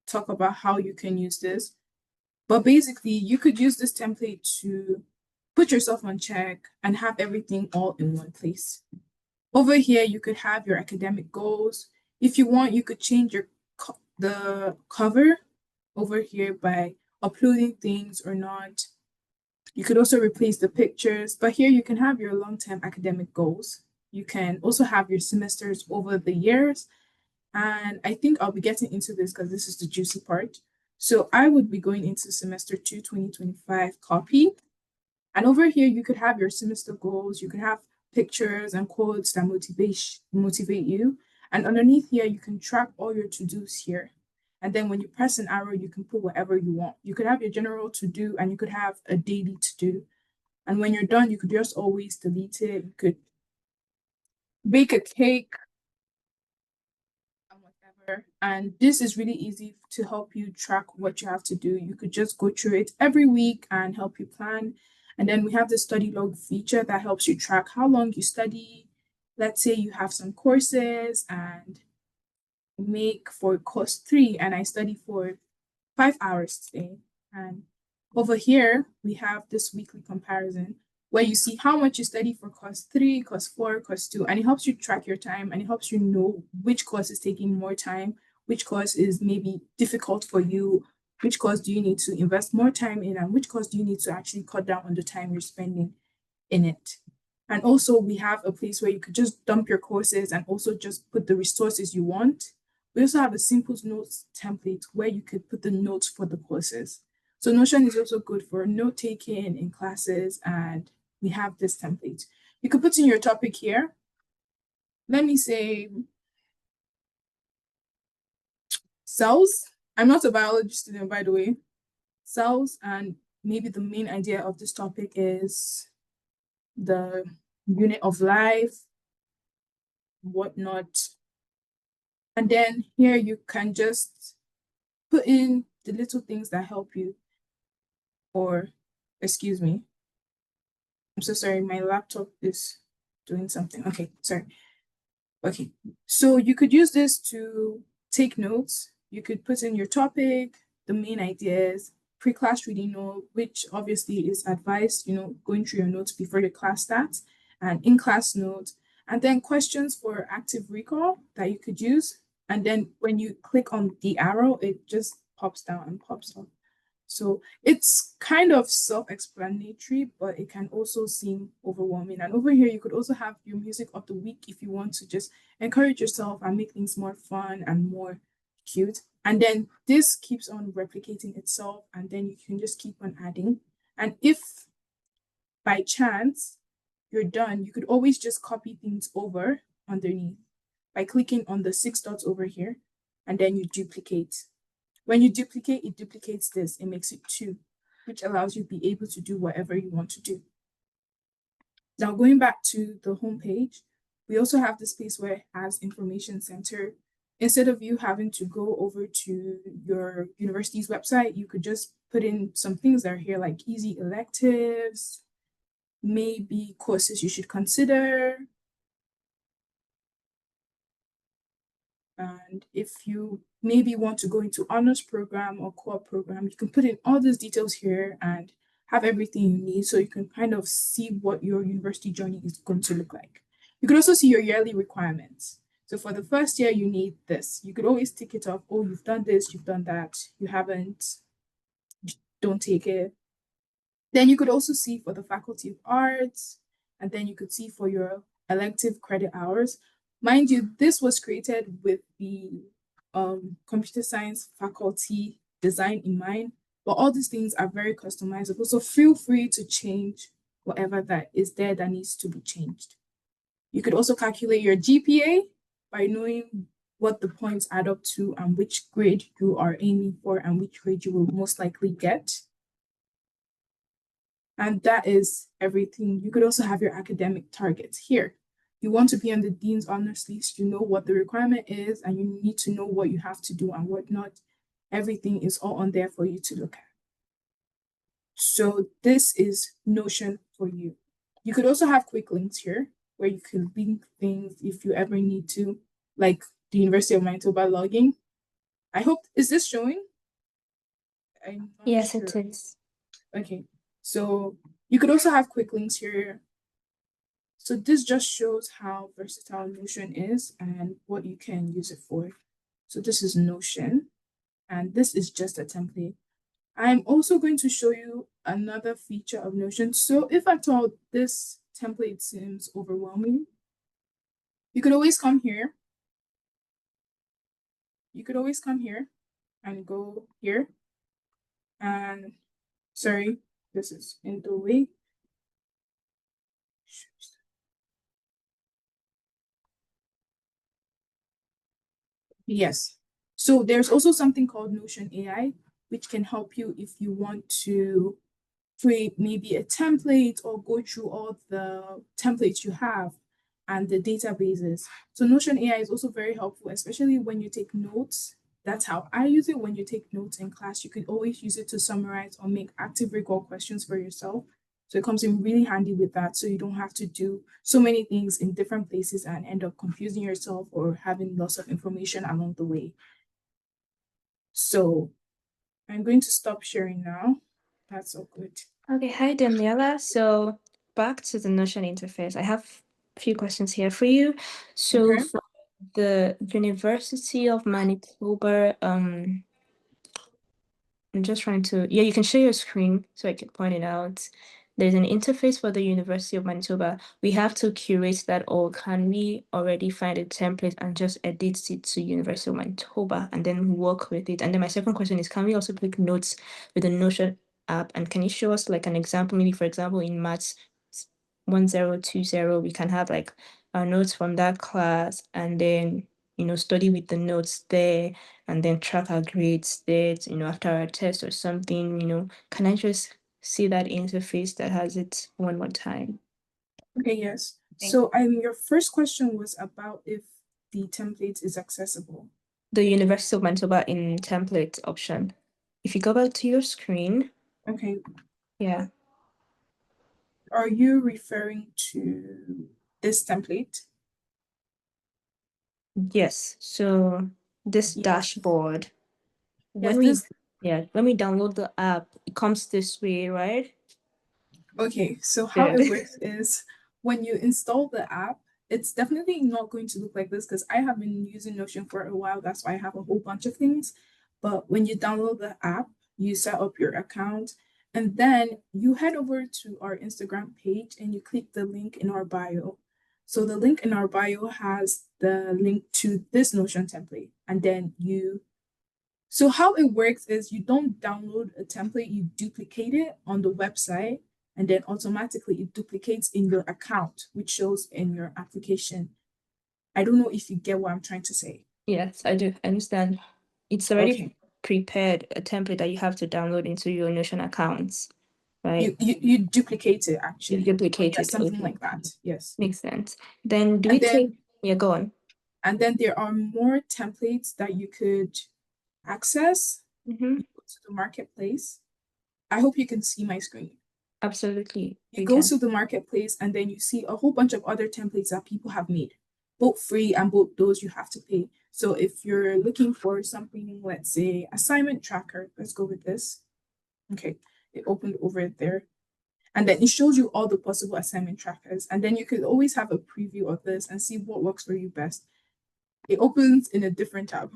talk about how you can use this. But basically, you could use this template to put yourself on check and have everything all in one place. Over here, you could have your academic goals. If you want, you could change the cover over here by uploading things or not. You could also replace the pictures, but here you can have your long-term academic goals. You can also have your semesters over the years. And I think I'll be getting into this because this is the juicy part. So I would be going into semester 2, 2025 copy. And over here, you could have your semester goals. You could have pictures and quotes that motivate you. And underneath here, you can track all your to-dos here. And then when you press an arrow, you can put whatever you want. You could have your general to-do and you could have a daily to-do. And when you're done, you could just always delete it. You could bake a cake and whatever. And this is really easy to help you track what you have to do. You could just go through it every week and help you plan. And then we have the study log feature that helps you track how long you study. Let's say you have some courses and make for course 3 and I study for 5 hours today. And over here, we have this weekly comparison where you see how much you study for course 3, course 4, course 2, and it helps you track your time and it helps you know which course is taking more time, which course is maybe difficult for you, which course do you need to invest more time in, and which course do you need to actually cut down on the time you're spending in it. And also we have a place where you could just dump your courses and also just put the resources you want. We also have a simple notes template where you could put the notes for the courses. So Notion is also good for note taking in classes, and we have this template. You could put in your topic here. Let me say cells. I'm not a biology student, by the way. Cells, and maybe the main idea of this topic is the unit of life, whatnot. And then here you can just put in the little things that help you. Or, excuse me, I'm so sorry, my laptop is doing something. Okay, sorry. Okay, so you could use this to take notes. You could put in your topic, the main ideas, pre-class reading note, which obviously is advised, going through your notes before your class starts, and in-class notes, and then questions for active recall that you could use. And then when you click on the arrow, it just pops down and pops up. So it's kind of self-explanatory, but it can also seem overwhelming. And over here, you could also have your music of the week if you want to just encourage yourself and make things more fun and more cute. And then this keeps on replicating itself, and then you can just keep on adding. And if by chance you're done, you could always just copy things over underneath by clicking on the 6 dots over here, and then you duplicate. When you duplicate, it duplicates this. It makes it 2, which allows you to be able to do whatever you want to do. Now, going back to the home page, we also have this place where it has information center. Instead of you having to go over to your university's website, you could just put in some things that are here, like easy electives, maybe courses you should consider. And if you maybe want to go into honors program or co-op program, you can put in all these details here and have everything you need so you can kind of see what your university journey is going to look like. You can also see your yearly requirements. So for the first year, you need this. You could always tick it off. Oh, you've done this, you've done that. You haven't, don't take it. Then you could also see for the Faculty of Arts, and then you could see for your elective credit hours. Mind you, this was created with the computer science faculty design in mind, but all these things are very customizable. So feel free to change whatever that is there that needs to be changed. You could also calculate your GPA by knowing what the points add up to and which grade you are aiming for and which grade you will most likely get. And that is everything. You could also have your academic targets here. You want to be on the Dean's Honors List, you know what the requirement is, and you need to know what you have to do and what not. Everything is all on there for you to look at. So this is Notion for you. You could also have quick links here where you can link things if you ever need to, like the University of Manitoba logging. I hope, is this showing? I'm not Yes, sure. it is. Okay, so you could also have quick links here. So this just shows how versatile Notion is and what you can use it for. So this is Notion, and this is just a template. I'm also going to show you another feature of Notion. So if at all this template seems overwhelming, you could always come here. You could always come here and go here. And sorry, this is in the way. Yes. So there's also something called Notion AI, which can help you if you want to create maybe a template or go through all the templates you have and the databases. So Notion AI is also very helpful, especially when you take notes. That's how I use it. When you take notes in class, you could always use it to summarize or make active recall questions for yourself. So it comes in really handy with that. So you don't have to do so many things in different places and end up confusing yourself or having lots of information along the way. So I'm going to stop sharing now. That's all good. Okay, hi Daniela. So back to the Notion interface. I have a few questions here for you. So Okay. for the University of Manitoba, I'm just trying to, yeah, you can share your screen so I can point it out. There's an interface for the University of Manitoba. We have to curate that, or can we already find a template and just edit it to University of Manitoba and then work with it? And then my second question is, can we also take notes with the Notion app? And can you show us like an example, maybe for example, in Maths 1020, we can have like our notes from that class and then, study with the notes there and then track our grades there, after our test or something, can I just see that interface that has it one more time? Okay, yes. Thank So your first question was about if the template is accessible. The University of Manitoba in template option. If you go back to your screen, Okay, yeah, are you referring to this template? yes. So this Yes. dashboard, Yes, when we download the app, it comes this way, right? Okay, so how Good. it works is when you install the app, it's definitely not going to look like this because I have been using Notion for a while. That's why I have a whole bunch of things. But when you download the app, you set up your account, and then you head over to our Instagram page and you click the link in our bio. So the link in our bio has the link to this Notion template, and then so how it works is you don't download a template, you duplicate it on the website, and then automatically it duplicates in your account, which shows in your application. I don't know if you get what I'm trying to say. Yes, I do. I understand. It's already Okay. prepared, a template that you have to download into your Notion accounts, right? You duplicate it You actually. duplicate Yeah, it. something Okay. like that. Yes. Makes sense. Then do we And take, then yeah, go on. and then there are more templates that you could access. Mm-hmm. You go to the marketplace. I hope you can see my screen. Absolutely. You We go can. to the marketplace and then you see a whole bunch of other templates that people have made, both free and both those you have to pay. So if you're looking for something, let's say assignment tracker, let's go with this. Okay, it opened over there. And then it shows you all the possible assignment trackers. And then you could always have a preview of this and see what works for you best. it opens in a different tab.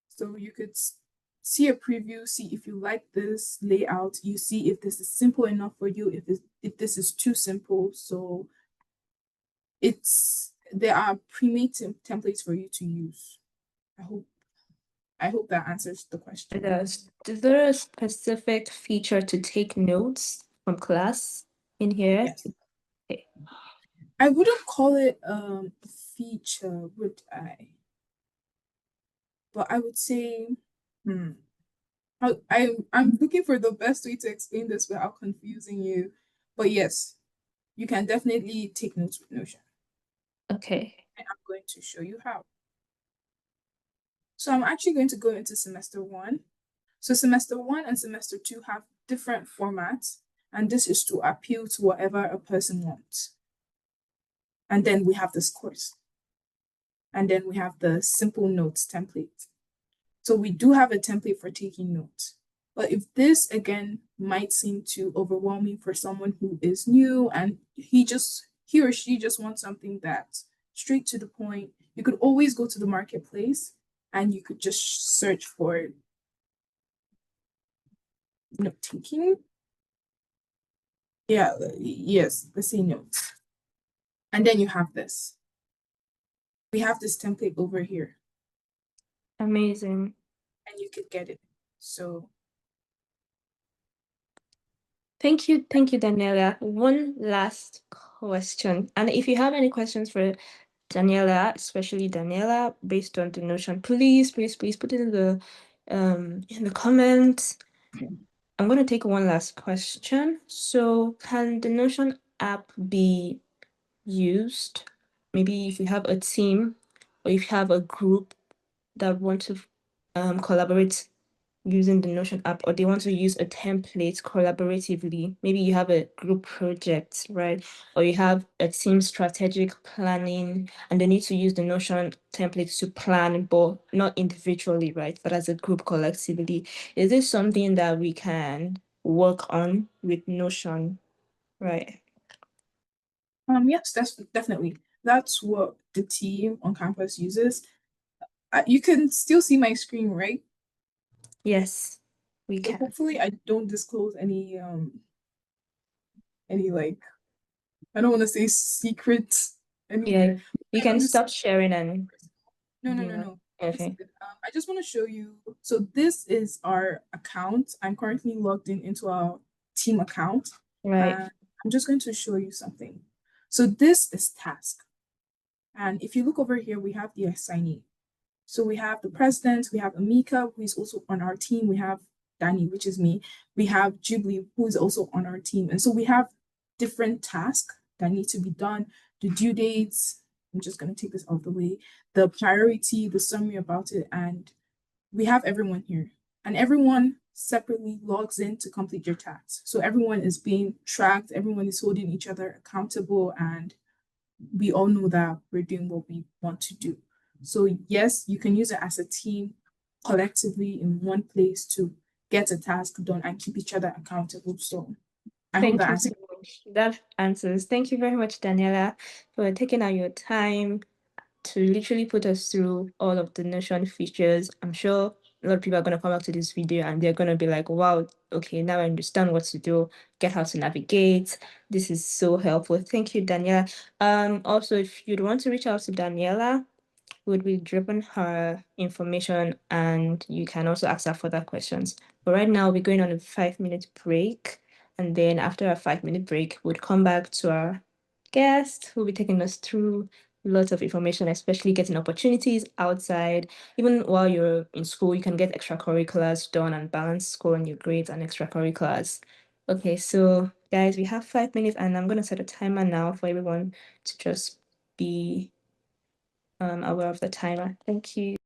So you could see a preview, see if you like this layout, you see if this is simple enough for you, if this is too simple. So there are pre-made templates for you to use. I hope that answers the question. Is there a specific feature to take notes from class in here? Yes. Okay. I wouldn't call it feature, would I? But I would say, I'm looking for the best way to explain this without confusing you. But yes, you can definitely take notes with Notion. Okay. And I'm going to show you how. So I'm actually going to go into semester 1. So semester 1 and semester 2 have different formats, and this is to appeal to whatever a person wants. And then we have this course. And then we have the simple notes template. So we do have a template for taking notes. But if this, again, might seem too overwhelming for someone who is new and he or she just wants something that's straight to the point, you could always go to the marketplace and you could just search for note taking. Yeah, yes, let's say notes. And then you have this. We have this template over here. Amazing. And you could get it. So thank you, Daniela. One last question. And if you have any questions for Daniela, especially Daniela, based on the Notion, please put it in the comments. I'm going to take one last question. So can the Notion app be used? Maybe if you have a team or if you have a group that want to collaborate using the Notion app, or they want to use a template collaboratively. Maybe you have a group project, right? Or you have a team strategic planning and they need to use the Notion template to plan, but not individually, right? But as a group collectively. Is this something that we can work on with Notion, right? yes, that's definitely. That's what the team on campus uses. You can still see my screen, right? Yes, we So can. hopefully I don't disclose any like, I don't want to say secret anywhere. Yeah, you can stop sharing and No. okay. I just want to show you. So this is our account. I'm currently logged into our team account. Right. And I'm just going to show you something. So this is task. And if you look over here, we have the assignee. So we have the president, we have Amika, who is also on our team. We have Danny, which is me. We have Ghibli, who is also on our team. And so we have different tasks that need to be done, the due dates. I'm just going to take this out of the way, the priority, the summary about it. And we have everyone here. And everyone separately logs in to complete your tasks. So everyone is being tracked, everyone is holding each other accountable, and we all know that we're doing what we want to do. So yes, you can use it as a team collectively in one place to get a task done and keep each other accountable. So I hope Thank that you answers. so much. That answers. Thank you very much, Daniela, for taking out your time to literally put us through all of the Notion features. I'm sure a lot of people are going to come back to this video and they're going to be like, wow, okay, now I understand what to do, get how to navigate. This is so helpful. Thank you, Daniela. Also, if you'd want to reach out to Daniela, would be driven her information and you can also ask her further questions. But right now we're going on a 5-minute break. And then after a 5-minute break, we'll come back to our guest who will be taking us through lots of information, especially getting opportunities outside. Even while you're in school, you can get extracurriculars done and balance school and your grades and extracurriculars. Okay, so guys, we have 5 minutes and I'm going to set a timer now for everyone to just be aware of the timer. Thank you.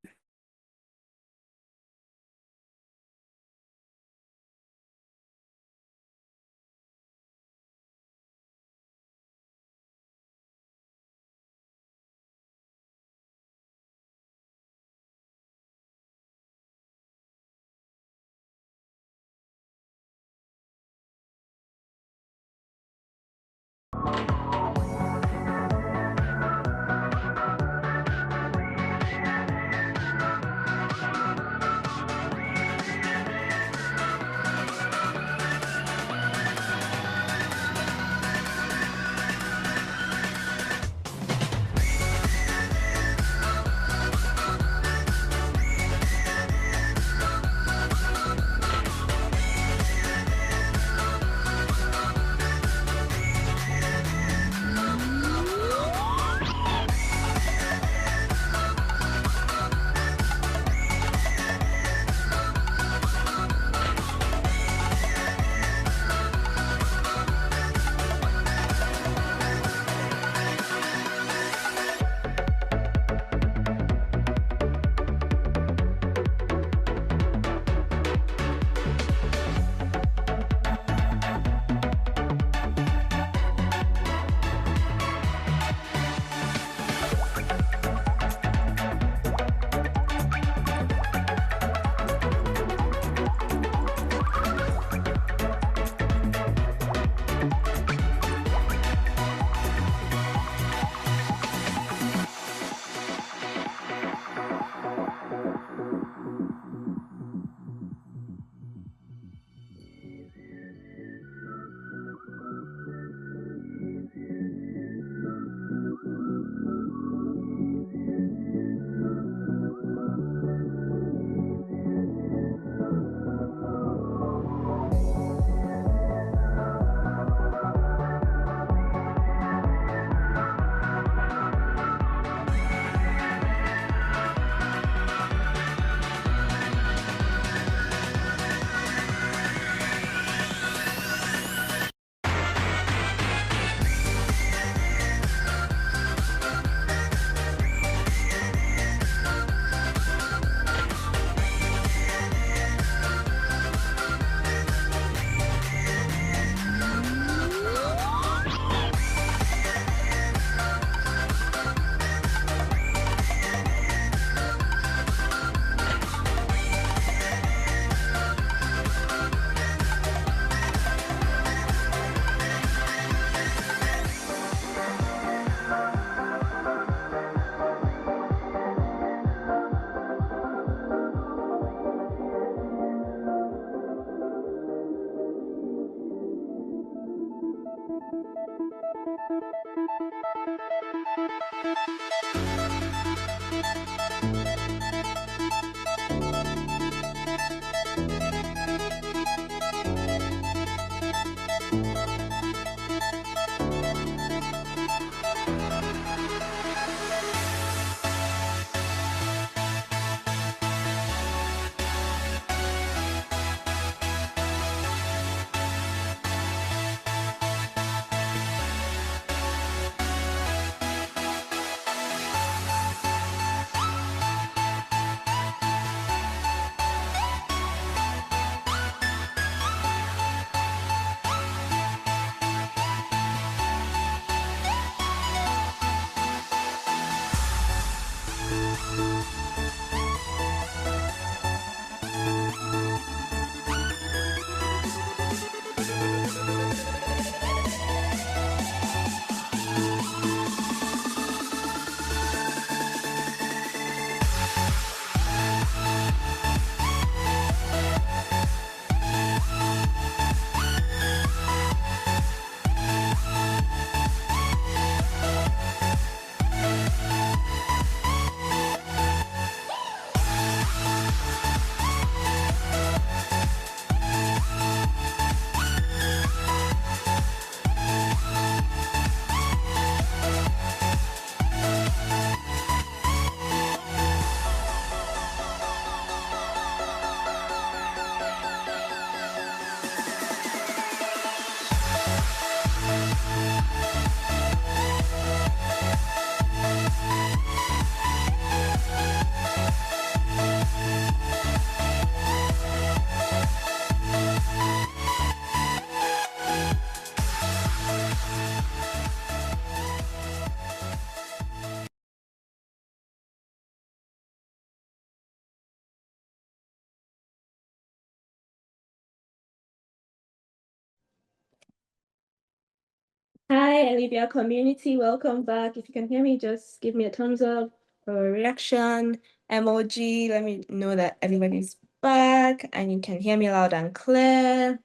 Hi, Olivia community. Welcome back. If you can hear me, just give me a thumbs up or a reaction emoji. Let me know that everybody's back and you can hear me loud and clear.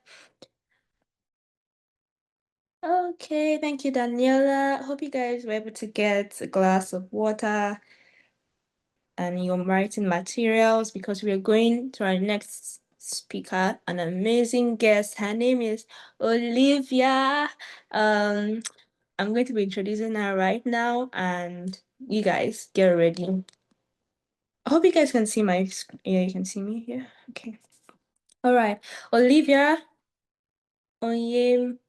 Okay, thank you, Daniela. Hope you guys were able to get a glass of water and your writing materials because we are going to our next speaker, an amazing guest. Her name is Olivia. I'm going to be introducing her right now, and you guys get ready. I hope you guys can see my screen. Yeah, you can see me here. Okay. All right. Olivia Onyem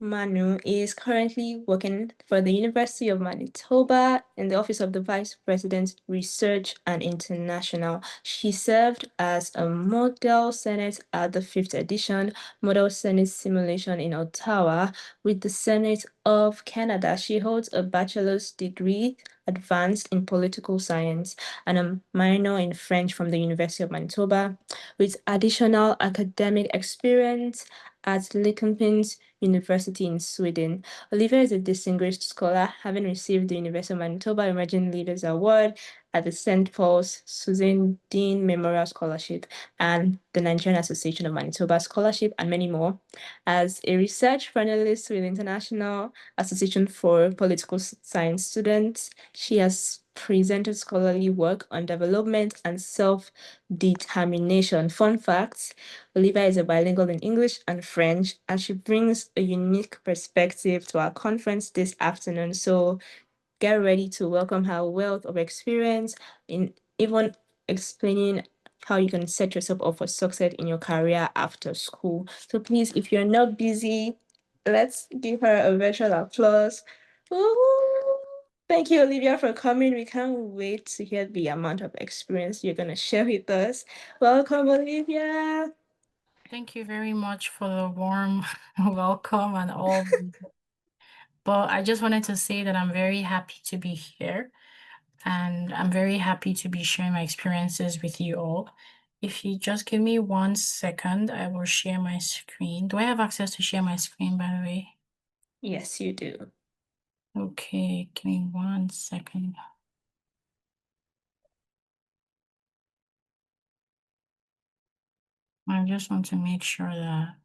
Manu is currently working for the University of Manitoba in the Office of the Vice President, Research and International. She served as a Model Senate at the 5th edition Model Senate Simulation in Ottawa with the Senate of Canada. She holds a bachelor's degree advanced in political science and a minor in French from the University of Manitoba with additional academic experience at Linköpings University in Sweden. Olivia is a distinguished scholar, having received the University of Manitoba Emerging Leaders Award at the St. Paul's Susan Dean Memorial Scholarship and the Nigerian Association of Manitoba Scholarship, and many more. As a research panelist with International Association for Political Science Students, she has presented scholarly work on development and self-determination. Fun facts: Olivia is a bilingual in English and French, and she brings a unique perspective to our conference this afternoon. So get ready to welcome her wealth of experience in even explaining how you can set yourself up for success in your career after school. So please, if you're not busy, let's give her a virtual applause. Woo-hoo! Thank you, Olivia, for coming. We can't wait to hear the amount of experience you're going to share with us. Welcome, Olivia. Thank you very much for the warm welcome and all. But I just wanted to say that I'm very happy to be here and I'm very happy to be sharing my experiences with you all. If you just give me 1 second, I will share my screen. Do I have access to share my screen, by the way? Yes, you do. Okay, give me 1 second. I just want to make sure that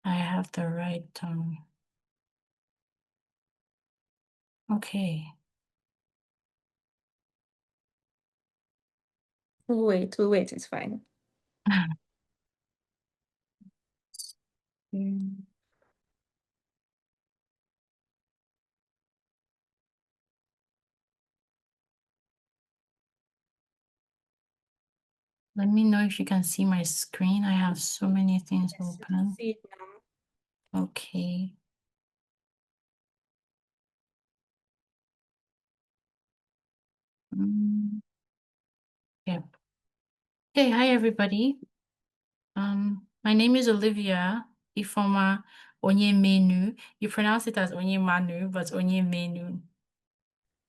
I have the right okay. We'll wait, it's fine. Mm. Let me know if you can see my screen. I have so many things Yes, we can open. see it now. Okay. Yeah. Hey, hi everybody. My name is Olivia Ifoma Onyemenu. You pronounce it as Onyemanu, but Onyemenu.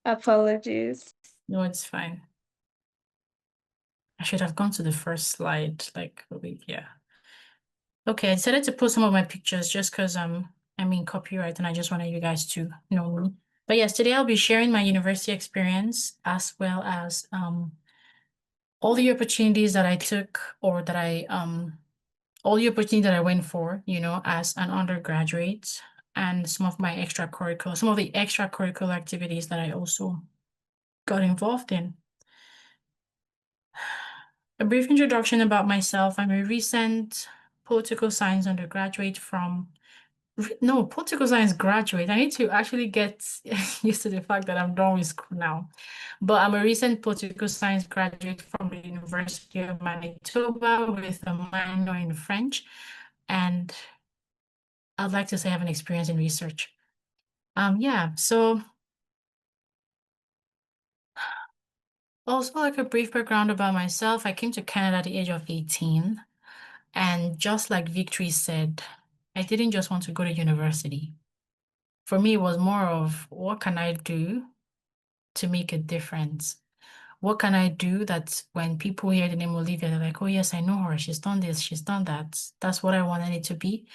Apologies. No, it's fine. I should have gone to the first slide, like, yeah. Okay, I decided to put some of my pictures just because I'm in copyright and I just wanted you guys to know me. But yes, today I'll be sharing my university experience as well as all the opportunities that I took or that all the opportunities that I went for, as an undergraduate and some of the extracurricular activities that I also got involved in. A brief introduction about myself. I'm a recent political science undergraduate political science graduate. I need to actually get used to the fact that I'm done with school now. But I'm a recent political science graduate from the University of Manitoba with a minor in French. And I'd like to say I have an experience in research. Yeah, so also like a brief background about myself. I came to Canada at the age of 18. And just like Victory said, I didn't just want to go to university. For me, it was more of what can I do to make a difference? What can I do that when people hear the name Olivia, they're like, oh, yes, I know her. She's done this, she's done that. That's what I wanted it to be.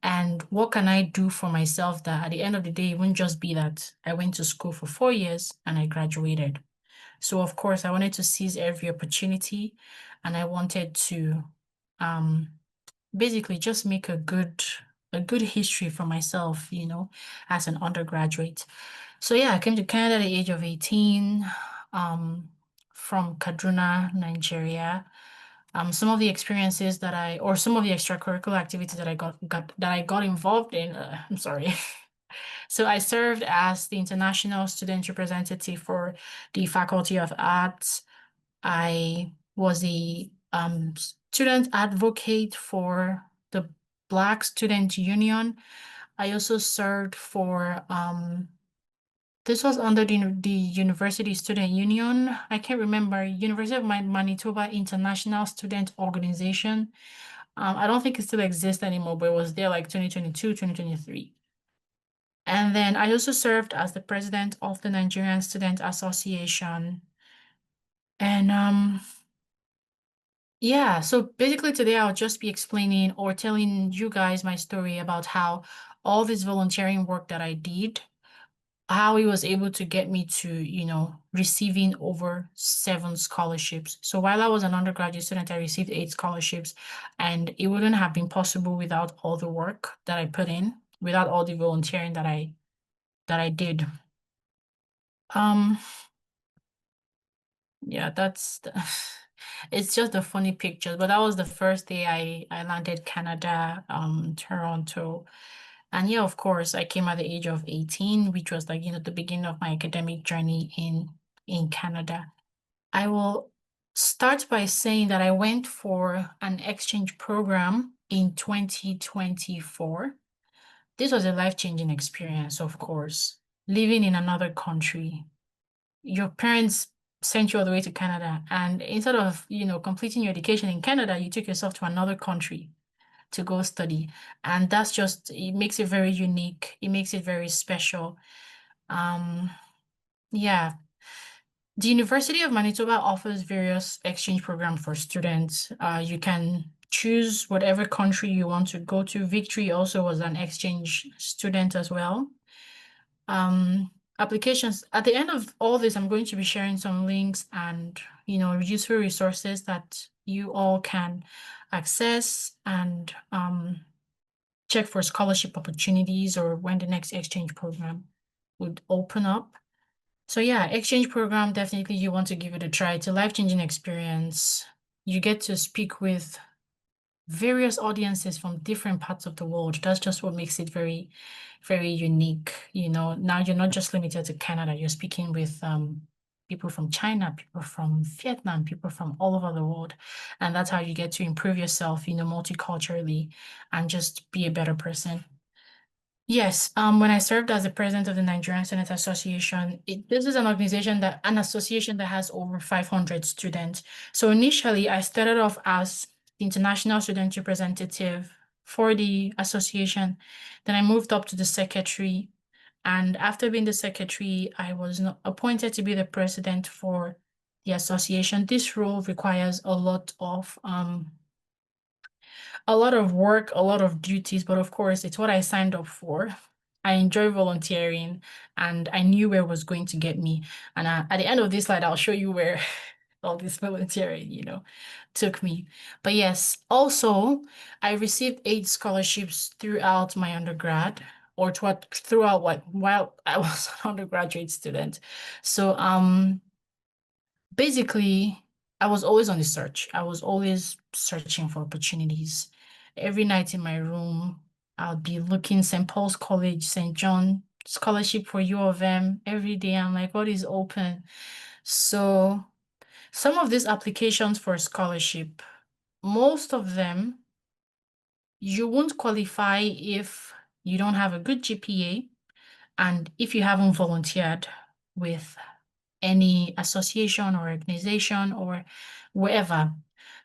And what can I do for myself that at the end of the day, it wouldn't just be that I went to school for 4 years and I graduated. So, of course, I wanted to seize every opportunity and I wanted to basically just make a good history for myself, as an undergraduate. So yeah, I came to Canada at the age of 18, from Kaduna, Nigeria. Some of the experiences some of the extracurricular activities that I got involved in, I'm sorry. So I served as the international student representative for the Faculty of Arts. I was a student advocate for the Black Student Union. I also served for this was under the University Student Union. I can't remember, University of Manitoba International Student Organization. I don't think it still exists anymore, but it was there like 2022, 2023. And then I also served as the president of the Nigerian Student Association. And yeah, so basically today I'll just be explaining or telling you guys my story about how all this volunteering work that I did, how it was able to get me to, receiving over 7 scholarships. So while I was an undergraduate student, I received 8 scholarships, and it wouldn't have been possible without all the work that I put in, without all the volunteering that I did. Yeah, it's just a funny picture, but that was the first day I landed Canada, Toronto. And yeah, of course, I came at the age of 18, which was like, the beginning of my academic journey in Canada. I will start by saying that I went for an exchange program in 2024. This was a life-changing experience, of course, living in another country. Your parents sent you all the way to Canada, and instead of, completing your education in Canada, you took yourself to another country to go study. And it makes it very unique. It makes it very special. Yeah. The University of Manitoba offers various exchange programs for students. You can choose whatever country you want to go to. Victory also was an exchange student as well. Applications. At the end of all this, I'm going to be sharing some links and, useful resources that you all can access and check for scholarship opportunities or when the next exchange program would open up. So yeah, exchange program, definitely you want to give it a try. It's a life-changing experience. You get to speak with various audiences from different parts of the world. That's just what makes it very, very unique. Now you're not just limited to Canada. You're speaking with people from China, people from Vietnam, people from all over the world. And that's how you get to improve yourself, multiculturally and just be a better person. Yes, when I served as the president of the Nigerian Senate Association, this is an association that has over 500 students. So initially, I started off as the international student representative for the association. Then I moved up to the secretary. And after being the secretary, I was appointed to be the president for the association. This role requires a lot of work, a lot of duties, but of course, it's what I signed up for. I enjoy volunteering, and I knew where it was going to get me. And at the end of this slide, I'll show you where all this volunteering, took me. But yes, also, I received 8 scholarships throughout my undergrad, or while I was an undergraduate student. So, basically, I was always on the search. I was always searching for opportunities. Every night in my room, I'll be looking St. Paul's College, St. John, scholarship for U of M. Every day, I'm like, what is open? So some of these applications for scholarship, most of them, you won't qualify if you don't have a good GPA and if you haven't volunteered with any association or organization or wherever.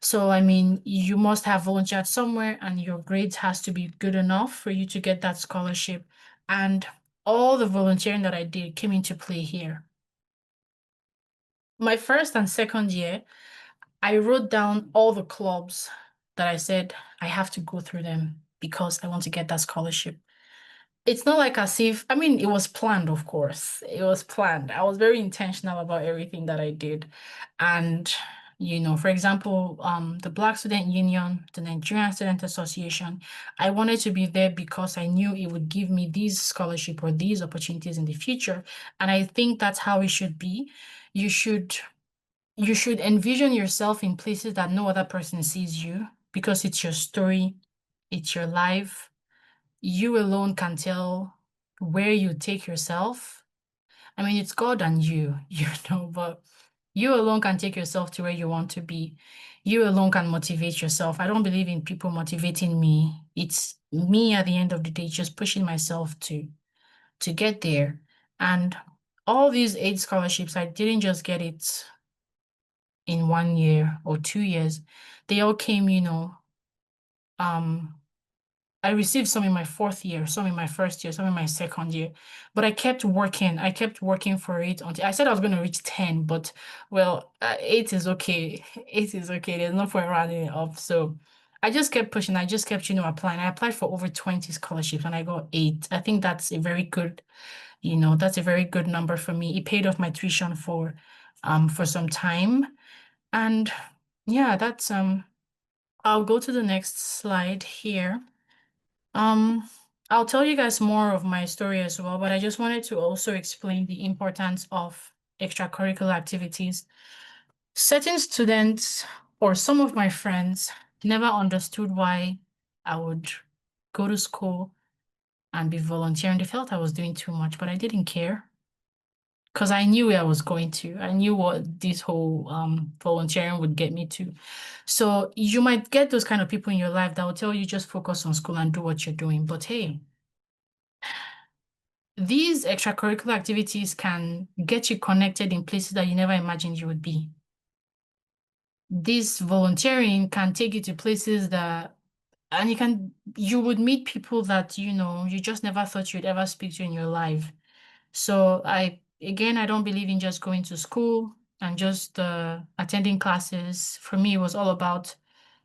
So, I mean, you must have volunteered somewhere and your grades has to be good enough for you to get that scholarship. And all the volunteering that I did came into play here. my first and second year, I wrote down all the clubs that I said I have to go through them because I want to get that scholarship. It's not like as if, I mean, it was planned, of course. It was planned. I was very intentional about everything that I did. And, for example, the Black Student Union, the Nigerian Student Association, I wanted to be there because I knew it would give me these scholarship or these opportunities in the future. And I think that's how it should be. You should envision yourself in places that no other person sees you because it's your story, it's your life. You alone can tell where you take yourself. I mean, it's God and you, but you alone can take yourself to where you want to be. You alone can motivate yourself. I don't believe in people motivating me. It's me at the end of the day, just pushing myself to get there. And all these 8 scholarships, I didn't just get it in 1 year or 2 years. They all came, I received some in my 4th year, some in my 1st year, some in my 2nd year, but I kept working. I kept working for it until I said I was going to reach 10, but well, 8 is okay. 8 is okay. There's no point rounding it up. So I just kept pushing. I just kept, applying. I applied for over 20 scholarships and I got 8. I think that's a very good, that's a very good number for me. It paid off my tuition for some time. And yeah, that's I'll go to the next slide here. I'll tell you guys more of my story as well, but I just wanted to also explain the importance of extracurricular activities. Certain students or some of my friends never understood why I would go to school and be volunteering. They felt I was doing too much, but I didn't care because I knew where I was going to. I knew what this whole volunteering would get me to. So you might get those kind of people in your life that will tell you just focus on school and do what you're doing. But hey, these extracurricular activities can get you connected in places that you never imagined you would be. This volunteering can take you to places and you would meet people that, you just never thought you'd ever speak to in your life. So I don't believe in just going to school and just attending classes. For me, it was all about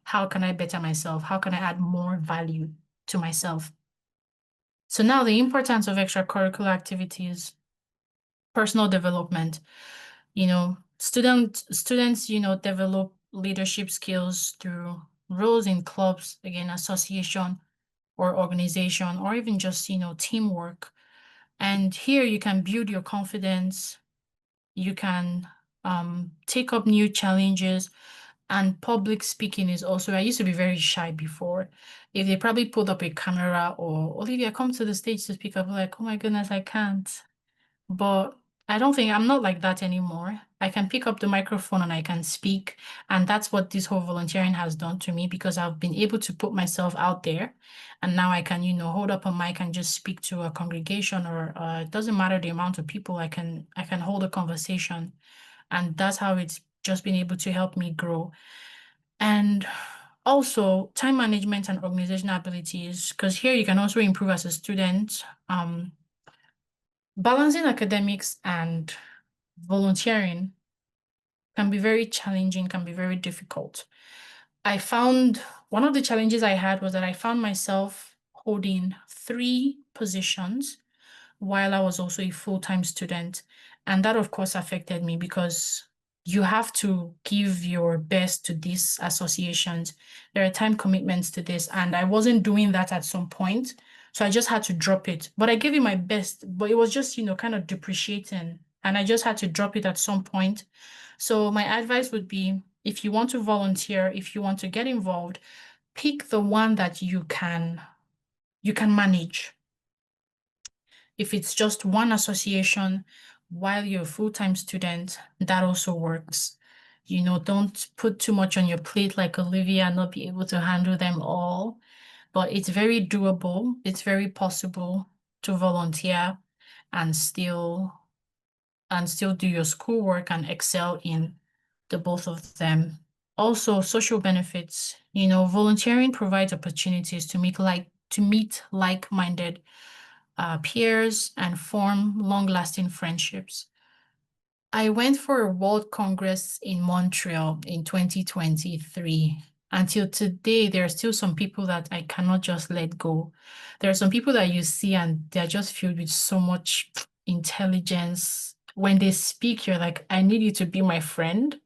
how can I better myself? How can I add more value to myself? So now the importance of extracurricular activities, personal development, students, develop leadership skills through roles in clubs, again, association or organization, or even just, teamwork. And here you can build your confidence, you can take up new challenges, and public speaking is also, I used to be very shy before. If they probably put up a camera or Olivia, come to the stage to speak, I'll be like, oh my goodness, I can't. But I'm not like that anymore. I can pick up the microphone and I can speak. And that's what this whole volunteering has done to me because I've been able to put myself out there. And now I can, hold up a mic and just speak to a congregation or it doesn't matter the amount of people, I can hold a conversation. And that's how it's just been able to help me grow. And also time management and organizational abilities, because here you can also improve as a student. Balancing academics and volunteering can be very challenging, can be very difficult. I found one of the challenges I had was that I found myself holding 3 positions while I was also a full-time student. And that, of course, affected me because you have to give your best to these associations. There are time commitments to this, and I wasn't doing that at some point. So I just had to drop it. But I gave it my best, but it was just, kind of depreciating. And I just had to drop it at some point. So my advice would be, if you want to volunteer, if you want to get involved, pick the one that you can manage. If it's just one association while you're a full-time student, that also works. Don't put too much on your plate like Olivia and not be able to handle them all. But it's very doable. It's very possible to volunteer and still do your schoolwork and excel in the both of them. Also, social benefits. Volunteering provides opportunities to meet like-minded peers and form long-lasting friendships. I went for a World Congress in Montreal in 2023. Until today, there are still some people that I cannot just let go. There are some people that you see and they're just filled with so much intelligence. When they speak, you're like, I need you to be my friend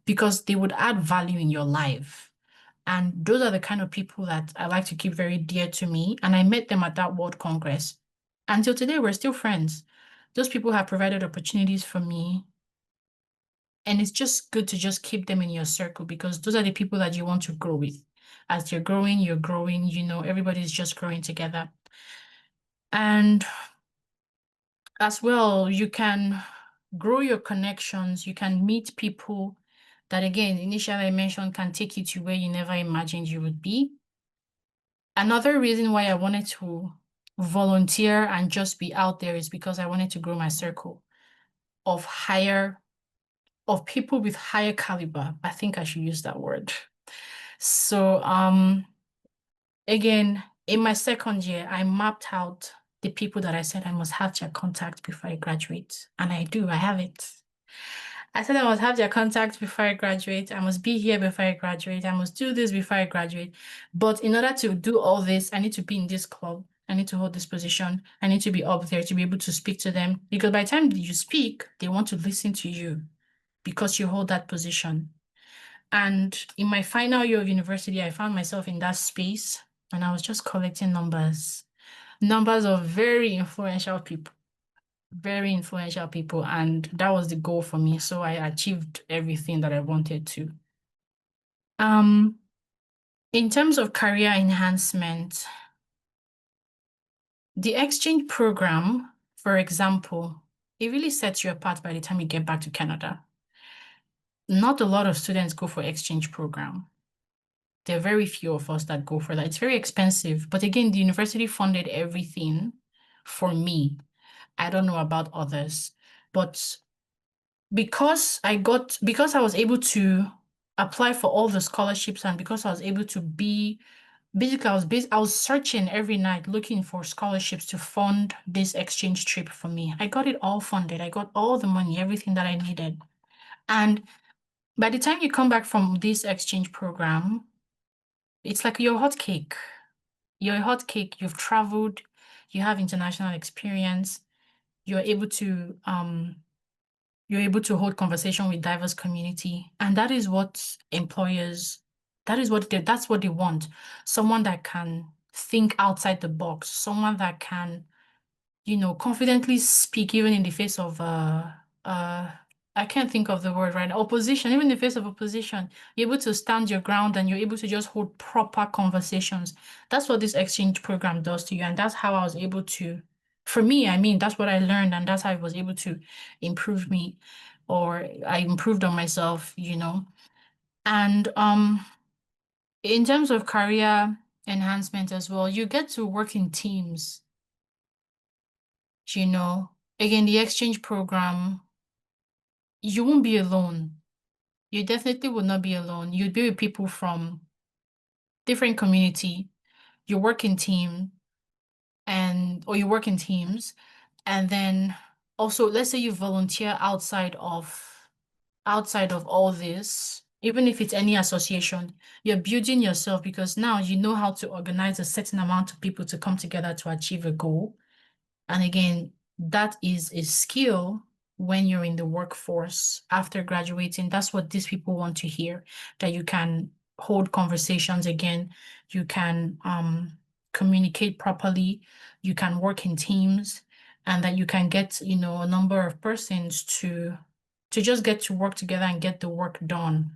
because they would add value in your life. And those are the kind of people that I like to keep very dear to me. And I met them at that World Congress. Until today, we're still friends. Those people have provided opportunities for me. And it's just good to just keep them in your circle because those are the people that you want to grow with. As you're growing, everybody's just growing together. And as well, you can grow your connections. You can meet people that, again, initially I mentioned can take you to where you never imagined you would be. Another reason why I wanted to volunteer and just be out there is because I wanted to grow my circle of people with higher caliber. I think I should use that word. So, again, in my second year, I mapped out the people that I said I must have their contact before I graduate. And I do, I have it. I said I must have their contact before I graduate. I must be here before I graduate. I must do this before I graduate. But in order to do all this, I need to be in this club. I need to hold this position. I need to be up there to be able to speak to them. Because by the time you speak, they want to listen to you because you hold that position. And in my final year of university, I found myself in that space and I was just collecting numbers of very influential people. And that was the goal for me. So I achieved everything that I wanted to. In terms of career enhancement, the exchange program, for example, it really sets you apart by the time you get back to Canada. Not a lot of students go for exchange program. There are very few of us that go for that. It's very expensive. But again, the university funded everything for me. I don't know about others, but because I was able to apply for all the scholarships and because I was able to I was searching every night looking for scholarships to fund this exchange trip for me. I got it all funded. I got all the money, everything that I needed. And by the time you come back from this exchange program, it's like you're a hot cake. You're a hot cake. You've traveled, you have international experience, you're able to hold conversation with diverse community. And that is what employers, that's what they want. Someone that can think outside the box, someone that can, confidently speak even in the face of I can't think of the word right now, opposition, even in the face of opposition, you're able to stand your ground and you're able to just hold proper conversations. That's what this exchange program does to you. And that's how I was able to, for me, I mean, that's what I learned and that's how I was able to improve me or I improved on myself, And in terms of career enhancement as well, you get to work in teams. Again, the exchange program, you won't be alone. You definitely will not be alone. You'd be with people from different community. You work in team or you work in teams. And then also, let's say you volunteer outside of all this, even if it's any association, you're building yourself because now you know how to organize a certain amount of people to come together to achieve a goal. And again, that is a skill when you're in the workforce after graduating. That's what these people want to hear, that you can hold conversations again, you can communicate properly, you can work in teams, and that you can get, a number of persons to just get to work together and get the work done,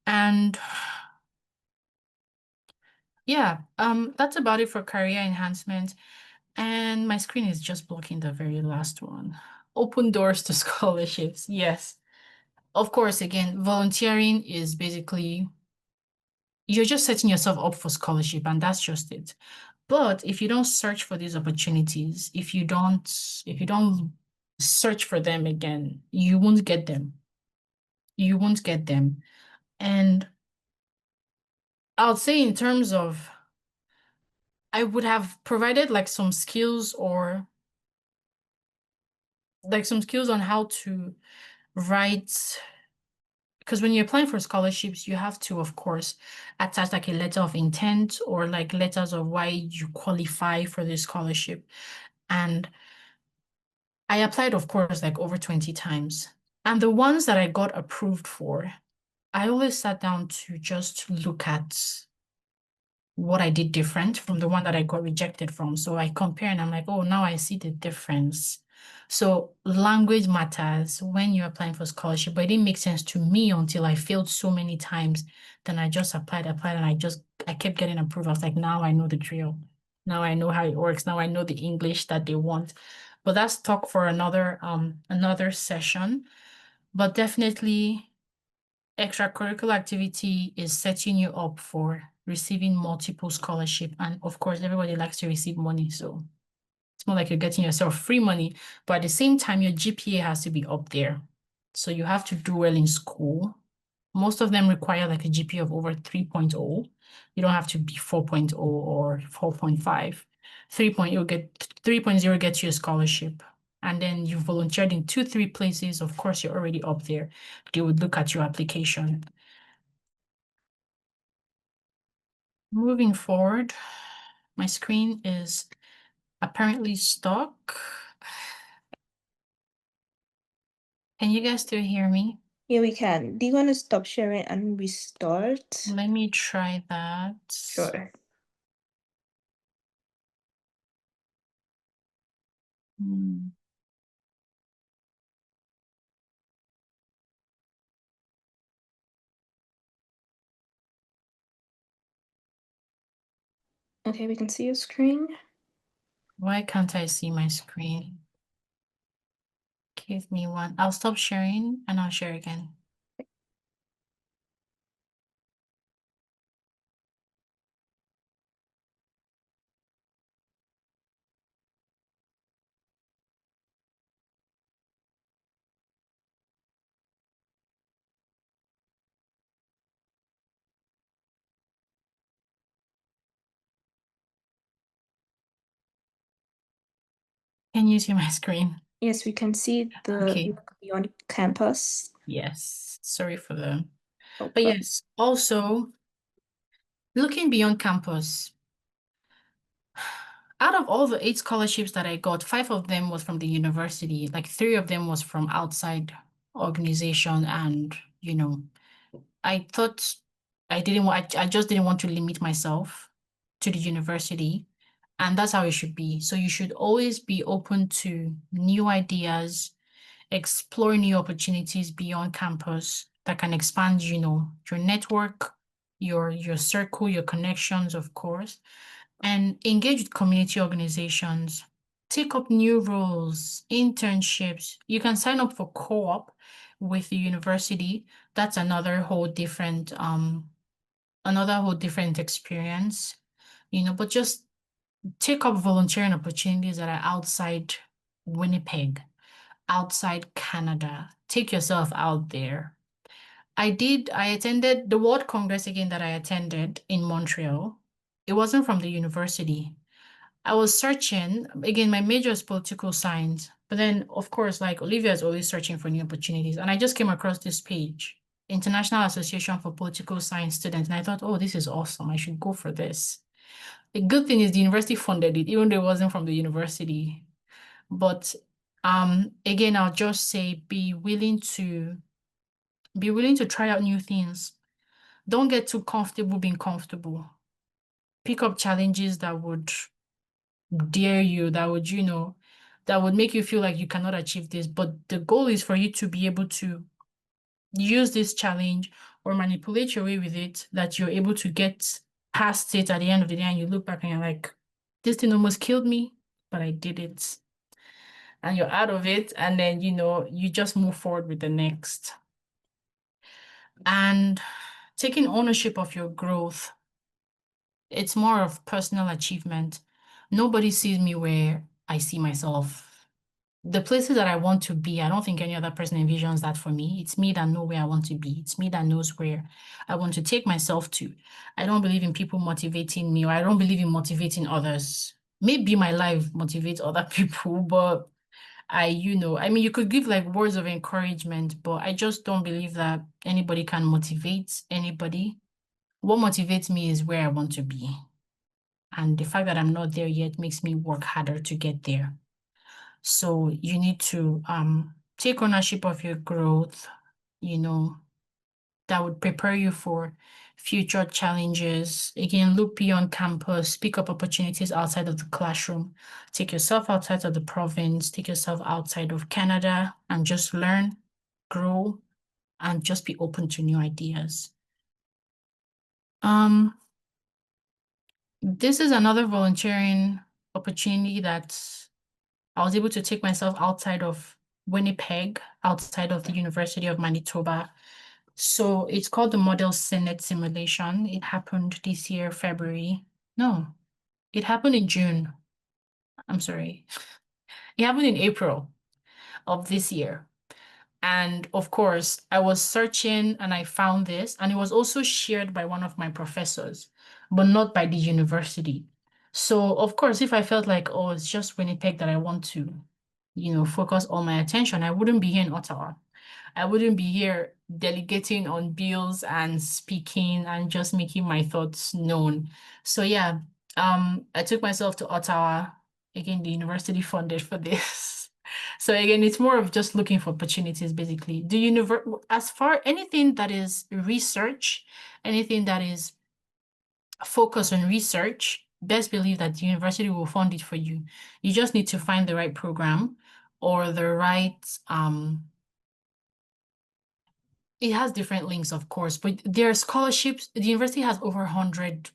And yeah, that's about it for career enhancement. And my screen is just blocking the very last one. Open doors to scholarships. Yes. Of course, again, volunteering is basically, you're just setting yourself up for scholarship and that's just it. But if you don't search for these opportunities, if you don't search for them again, you won't get them. You won't get them. And I'll say in terms of, I would have provided like some skills or like some skills on how to write, because when you're applying for scholarships, you have to, of course, attach like a letter of intent or like letters of why you qualify for the scholarship. And I applied, of course, like over 20 times. And the ones that I got approved for, I always sat down to just look at what I did different from the one that I got rejected from. So I compare and I'm like, oh, now I see the difference. So language matters when you're applying for scholarship, but it didn't make sense to me until I failed so many times. Then I just applied, and I kept getting approved. I was like, now I know the drill. Now I know how it works. Now I know the English that they want. But that's talk for another session. But definitely extracurricular activity is setting you up for receiving multiple scholarship. And of course, everybody likes to receive money. So it's more like you're getting yourself free money, but at the same time, your GPA has to be up there. So you have to do well in school. Most of them require like a GPA of over 3.0. You don't have to be 4.0 or 4.5. 3.0 gets you a scholarship. And then you volunteered in 2, 3 places. Of course, you're already up there. They would look at your application. Moving forward, my screen is apparently stuck. Can you guys still hear me? Yeah, we can. Do you want to stop sharing and restart? Let me try that. Sure. Hmm. Okay, we can see your screen. Why can't I see my screen? Give me one. I'll stop sharing and I'll share again. Can you see my screen? Yes, we can see the Okay. Beyond Campus. Yes. Sorry for the. Oh, But yes, also looking beyond campus. Out of all the 8 scholarships that I got, 5 of them was from the university. Like 3 of them was from outside organization. And, I thought I just didn't want to limit myself to the university. And that's how it should be. So you should always be open to new ideas, explore new opportunities beyond campus that can expand, your network, your circle, your connections, of course, and engage with community organizations, take up new roles, internships. You can sign up for co-op with the university. That's another whole different experience, but just take up volunteering opportunities that are outside Winnipeg, outside Canada. Take yourself out there. I attended the World Congress again that I attended in Montreal. It wasn't from the university. I was searching, again, my major is political science, but then of course, like Olivia is always searching for new opportunities. And I just came across this page, International Association for Political Science Students. And I thought, oh, this is awesome. I should go for this. The good thing is the university funded it, even though it wasn't from the university. But again, I'll just say be willing to try out new things. Don't get too comfortable being comfortable. Pick up challenges that would dare you, that would make you feel like you cannot achieve this. But the goal is for you to be able to use this challenge or manipulate your way with it, that you're able to get past it at the end of the day and you look back and you're like, this thing almost killed me, but I did it. And you're out of it. And then, you just move forward with the next. And taking ownership of your growth, it's more of personal achievement. Nobody sees me where I see myself. The places that I want to be, I don't think any other person envisions that for me. It's me that know where I want to be. It's me that knows where I want to take myself to. I don't believe in people motivating me, or I don't believe in motivating others. Maybe my life motivates other people, but I mean, you could give like words of encouragement, but I just don't believe that anybody can motivate anybody. What motivates me is where I want to be. And the fact that I'm not there yet makes me work harder to get there. So you need to take ownership of your growth, that would prepare you for future challenges. Again, look beyond campus, pick up opportunities outside of the classroom, take yourself outside of the province, take yourself outside of Canada, and just learn, grow, and just be open to new ideas. This is another volunteering opportunity that I was able to take myself outside of Winnipeg, outside of the University of Manitoba. So it's called the Model Senate Simulation. It happened this year, February. No, it happened in June. I'm sorry. It happened in April of this year. And of course, I was searching and I found this, and it was also shared by one of my professors, but not by the university. So, of course, if I felt like, oh, it's just Winnipeg that I want to, focus all my attention, I wouldn't be here in Ottawa. I wouldn't be here delegating on bills and speaking and just making my thoughts known. So yeah, I took myself to Ottawa. Again, the university funded for this. So again, it's more of just looking for opportunities, basically. As far anything that is research, anything that is focused on research, best believe that the university will fund it for you. You just need to find the right program or the right it has different links, of course, but there are scholarships. The university has over 100,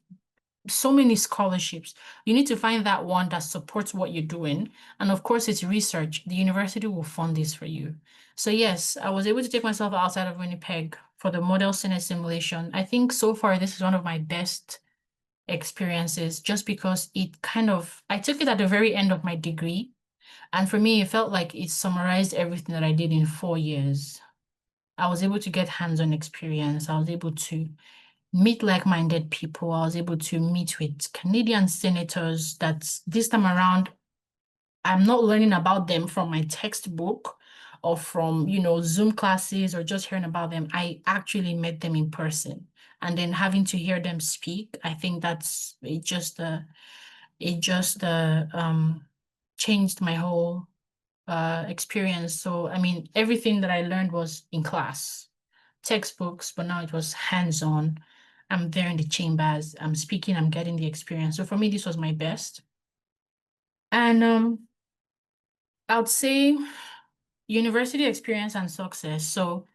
so many scholarships. You need to find that one that supports what you're doing. And of course, it's research. The university will fund this for you. So yes, I was able to take myself outside of Winnipeg for the Model Senate Simulation. I think so far, this is one of my best experiences just because I took it at the very end of my degree. And for me, it felt like it summarized everything that I did in 4 years. I was able to get hands-on experience. I was able to meet like-minded people. I was able to meet with Canadian senators that this time around, I'm not learning about them from my textbook or from, Zoom classes or just hearing about them. I actually met them in person. And then having to hear them speak, I think it just changed my whole experience. So, I mean, everything that I learned was in class, textbooks, but now it was hands-on. I'm there in the chambers, I'm speaking, I'm getting the experience. So for me, this was my best. And I would say university experience and success. So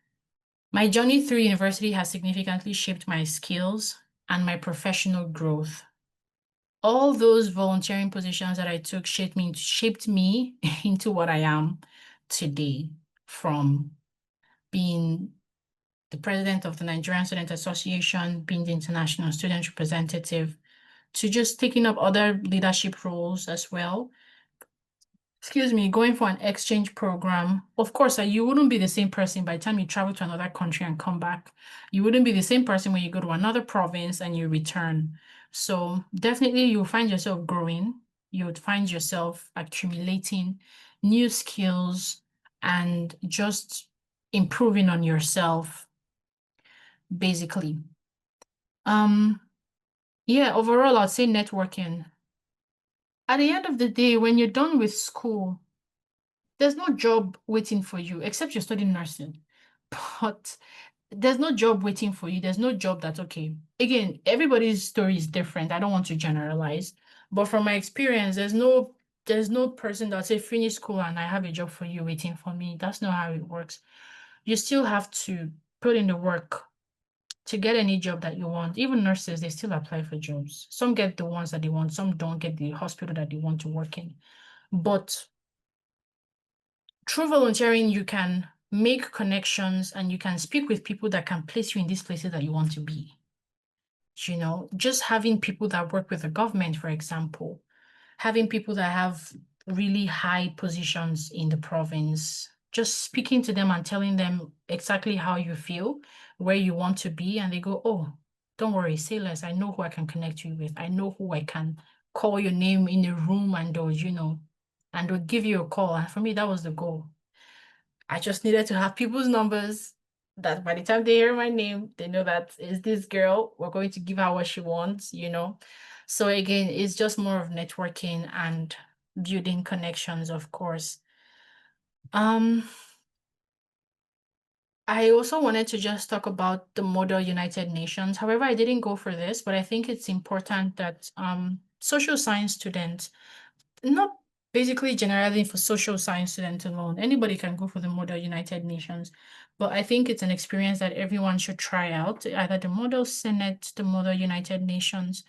my journey through university has significantly shaped my skills and my professional growth. All those volunteering positions that I took shaped me into what I am today, from being the president of the Nigerian Student Association, being the international student representative, to just taking up other leadership roles as well. Going for an exchange program. Of course, you wouldn't be the same person by the time you travel to another country and come back. You wouldn't be the same person when you go to another province and you return. So definitely you'll find yourself growing. You would find yourself accumulating new skills and just improving on yourself, basically. Yeah, overall, I'd say networking. At the end of the day, when you're done with school, there's no job waiting for you, except you're studying nursing. But there's no job waiting for you. There's no job that's okay. Again, everybody's story is different. I don't want to generalize. But from my experience, there's no person that'll say, finish school and I have a job for you waiting for me. That's not how it works. You still have to put in the work to get any job that you want. Even nurses, they still apply for jobs. Some get the ones that they want, some don't get the hospital that they want to work in. But through volunteering, you can make connections and you can speak with people that can place you in these places that you want to be. Just having people that work with the government, for example, having people that have really high positions in the province, just speaking to them and telling them exactly how you feel, where you want to be, and they go, oh, don't worry, say less. I know who I can connect you with. I know who I can call your name in a room and they'll, and they'll give you a call. And for me, that was the goal. I just needed to have people's numbers that by the time they hear my name, they know that is this girl, we're going to give her what she wants, you know. So again, it's just more of networking and building connections, of course. I also wanted to just talk about the Model United Nations. However, I didn't go for this, but I think it's important that social science students, not basically generally for social science students alone, anybody can go for the Model United Nations, but I think it's an experience that everyone should try out, either the Model Senate, the Model United Nations.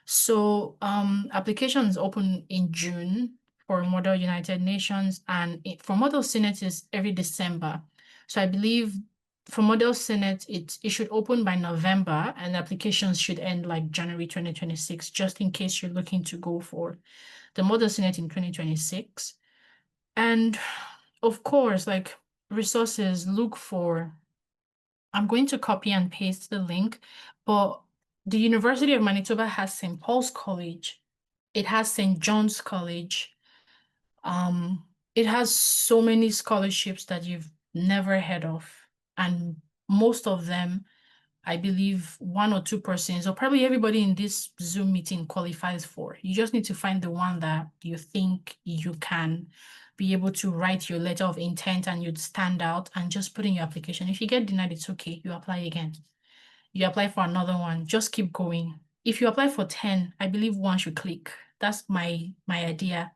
So applications open in June for Model United Nations, and for Model Senate is every December. So I believe for Model Senate, it should open by November, and applications should end like January 2026, just in case you're looking to go for the Model Senate in 2026. And of course, like resources, look for, I'm going to copy and paste the link, but the University of Manitoba has St. Paul's College. It has St. John's College. It has so many scholarships that you've never heard of. And most of them, I believe 1 or 2 persons, or probably everybody in this Zoom meeting qualifies for. You just need to find the one that you think you can be able to write your letter of intent and you'd stand out and just put in your application. If you get denied, it's okay. You apply again. You apply for another one. Just keep going. If you apply for 10, I believe one should click. That's my idea.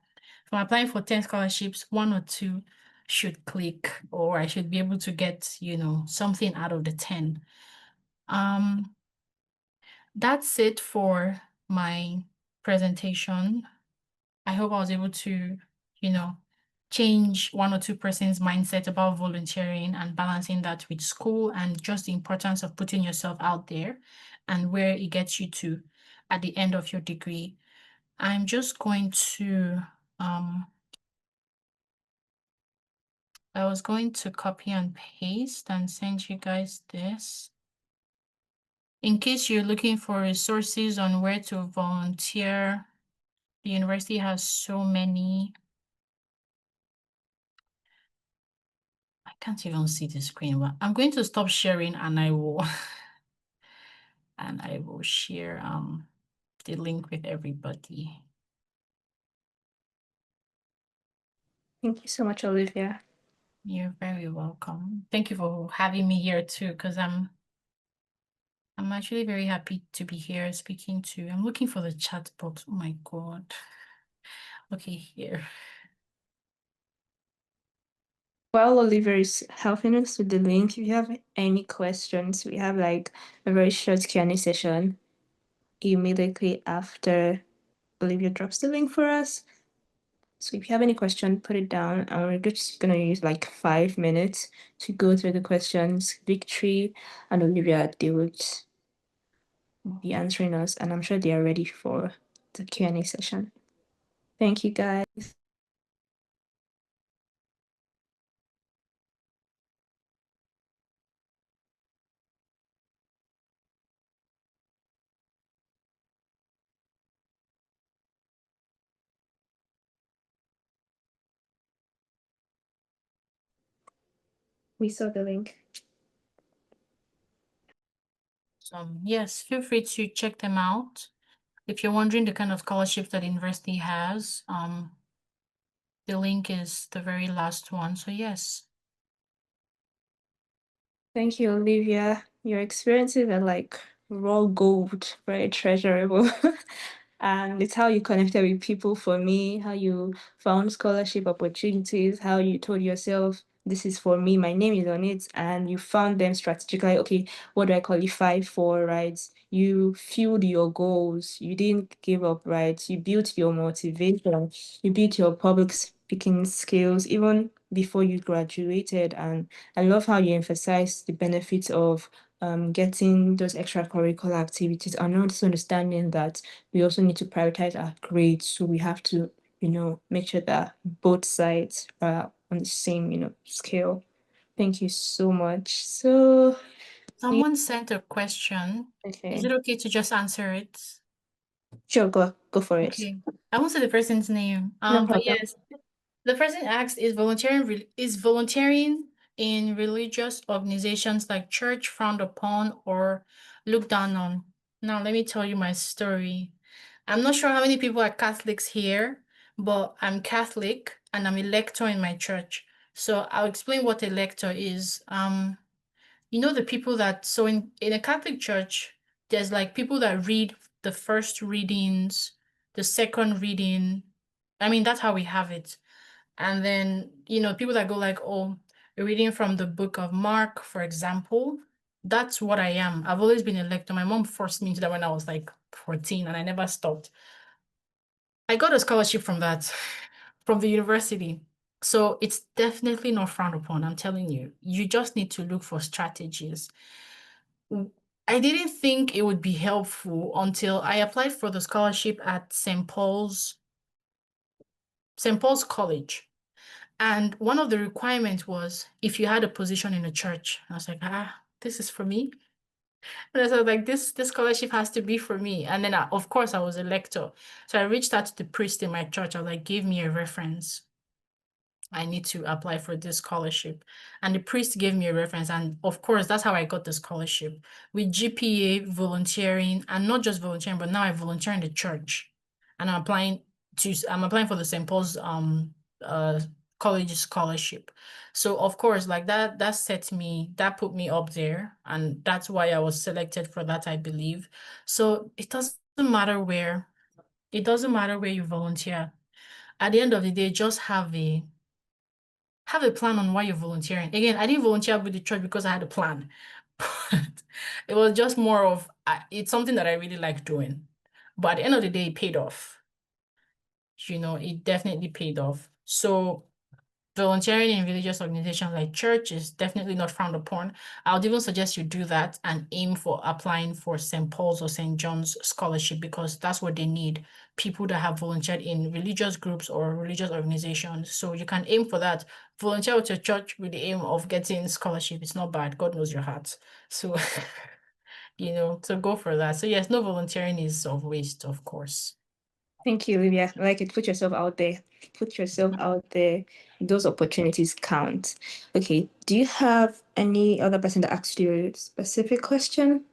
If I'm applying for 10 scholarships, 1 or 2 should click, or I should be able to get, you know, something out of the 10. That's it for my presentation. I hope I was able to, you know, change 1 or 2 persons' mindset about volunteering and balancing that with school, and just the importance of putting yourself out there and where it gets you to at the end of your degree. I'm just going to, I was going to copy and paste and send you guys this. In case you're looking for resources on where to volunteer, the university has so many. I can't even see the screen, but I'm going to stop sharing and I will share the link with everybody. Thank you so much, Olivia. You're very welcome. Thank you for having me here too, because I'm actually very happy to be here speaking to. I'm looking for the chat box. Oh my God. Okay, here. While Olivia is helping us with the link, if you have any questions, we have like a very short Q&A session immediately after Olivia drops the link for us. So if you have any question, put it down, and we're just gonna use like 5 minutes to go through the questions. Victory and Olivia, they would be answering us, and I'm sure they are ready for the Q&A session. Thank you, guys. We saw the link. Yes, feel free to check them out. If you're wondering the kind of scholarships that the university has, the link is the very last one. So yes. Thank you, Olivia. Your experiences are like raw gold, very treasurable. And it's how you connected with people for me, how you found scholarship opportunities, how you told yourself, this is for me, my name is on it, and you found them strategically. Okay, what do I qualify for, right? You fueled your goals, you didn't give up, right? You built your motivation, you built your public speaking skills even before you graduated. And I love how you emphasize the benefits of getting those extracurricular activities, and also understanding that we also need to prioritize our grades. So we have to, make sure that both sides are on the same, scale. Thank you so much. So, Someone sent a question. Is okay. it okay to just answer it? Sure, go for it. Okay. I won't say the person's name. No But problem. yes, the person asked, is volunteering in religious organizations like church frowned upon or looked down on? Now, let me tell you my story. I'm not sure how many people are Catholics here, but I'm Catholic and I'm a lector in my church. So I'll explain what a lector is. You know the people that so in a Catholic church, there's like people that read the first readings, the second reading. I mean, that's how we have it. And then, people that go like, oh, reading from the book of Mark, for example. That's what I am. I've always been a lector. My mom forced me into that when I was like 14 and I never stopped. I got a scholarship from that, from the university. So it's definitely not frowned upon. I'm telling you, you just need to look for strategies. I didn't think it would be helpful until I applied for the scholarship at St. Paul's College. And one of the requirements was if you had a position in a church. I was like, this is for me. And I was like, this scholarship has to be for me. And then, of course, I was a lector. So I reached out to the priest in my church. I was like, give me a reference. I need to apply for this scholarship. And the priest gave me a reference. And of course, that's how I got the scholarship with GPA, volunteering, and not just volunteering, but now I volunteer in the church. And I'm applying for the St. Paul's college scholarship. So of course, like that put me up there. And that's why I was selected for that, I believe. So it doesn't matter where you volunteer. At the end of the day, just have a plan on why you're volunteering. Again, I didn't volunteer with the church because I had a plan. But it was just more of it's something that I really like doing. But at the end of the day, it paid off. It definitely paid off. So volunteering in religious organizations like church is definitely not frowned upon. I would even suggest you do that and aim for applying for St. Paul's or St. John's scholarship because that's what they need, people that have volunteered in religious groups or religious organizations. So you can aim for that. Volunteer with your church with the aim of getting scholarship. It's not bad. God knows your heart. So, so go for that. So yes, no volunteering is of waste, of course. Thank you, Olivia. I like it. Put yourself out there. Put yourself out there. Those opportunities count. Okay. Do you have any other person that asked you a specific question?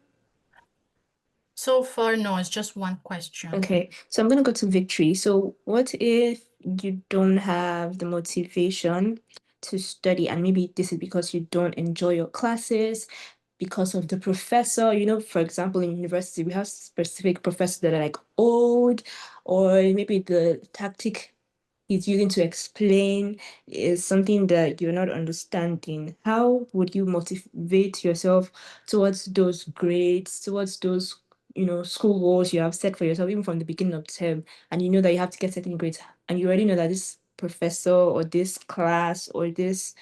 So far, no, it's just one question. Okay. So I'm going to go to Victory. So what if you don't have the motivation to study, and maybe this is because you don't enjoy your classes, because of the professor? For example, in university, we have specific professors that are like old, or maybe the tactic he's using to explain is something that you're not understanding. How would you motivate yourself towards those grades, towards those, school goals you have set for yourself, even from the beginning of the term, and you know that you have to get certain grades, and you already know that this professor or this class or this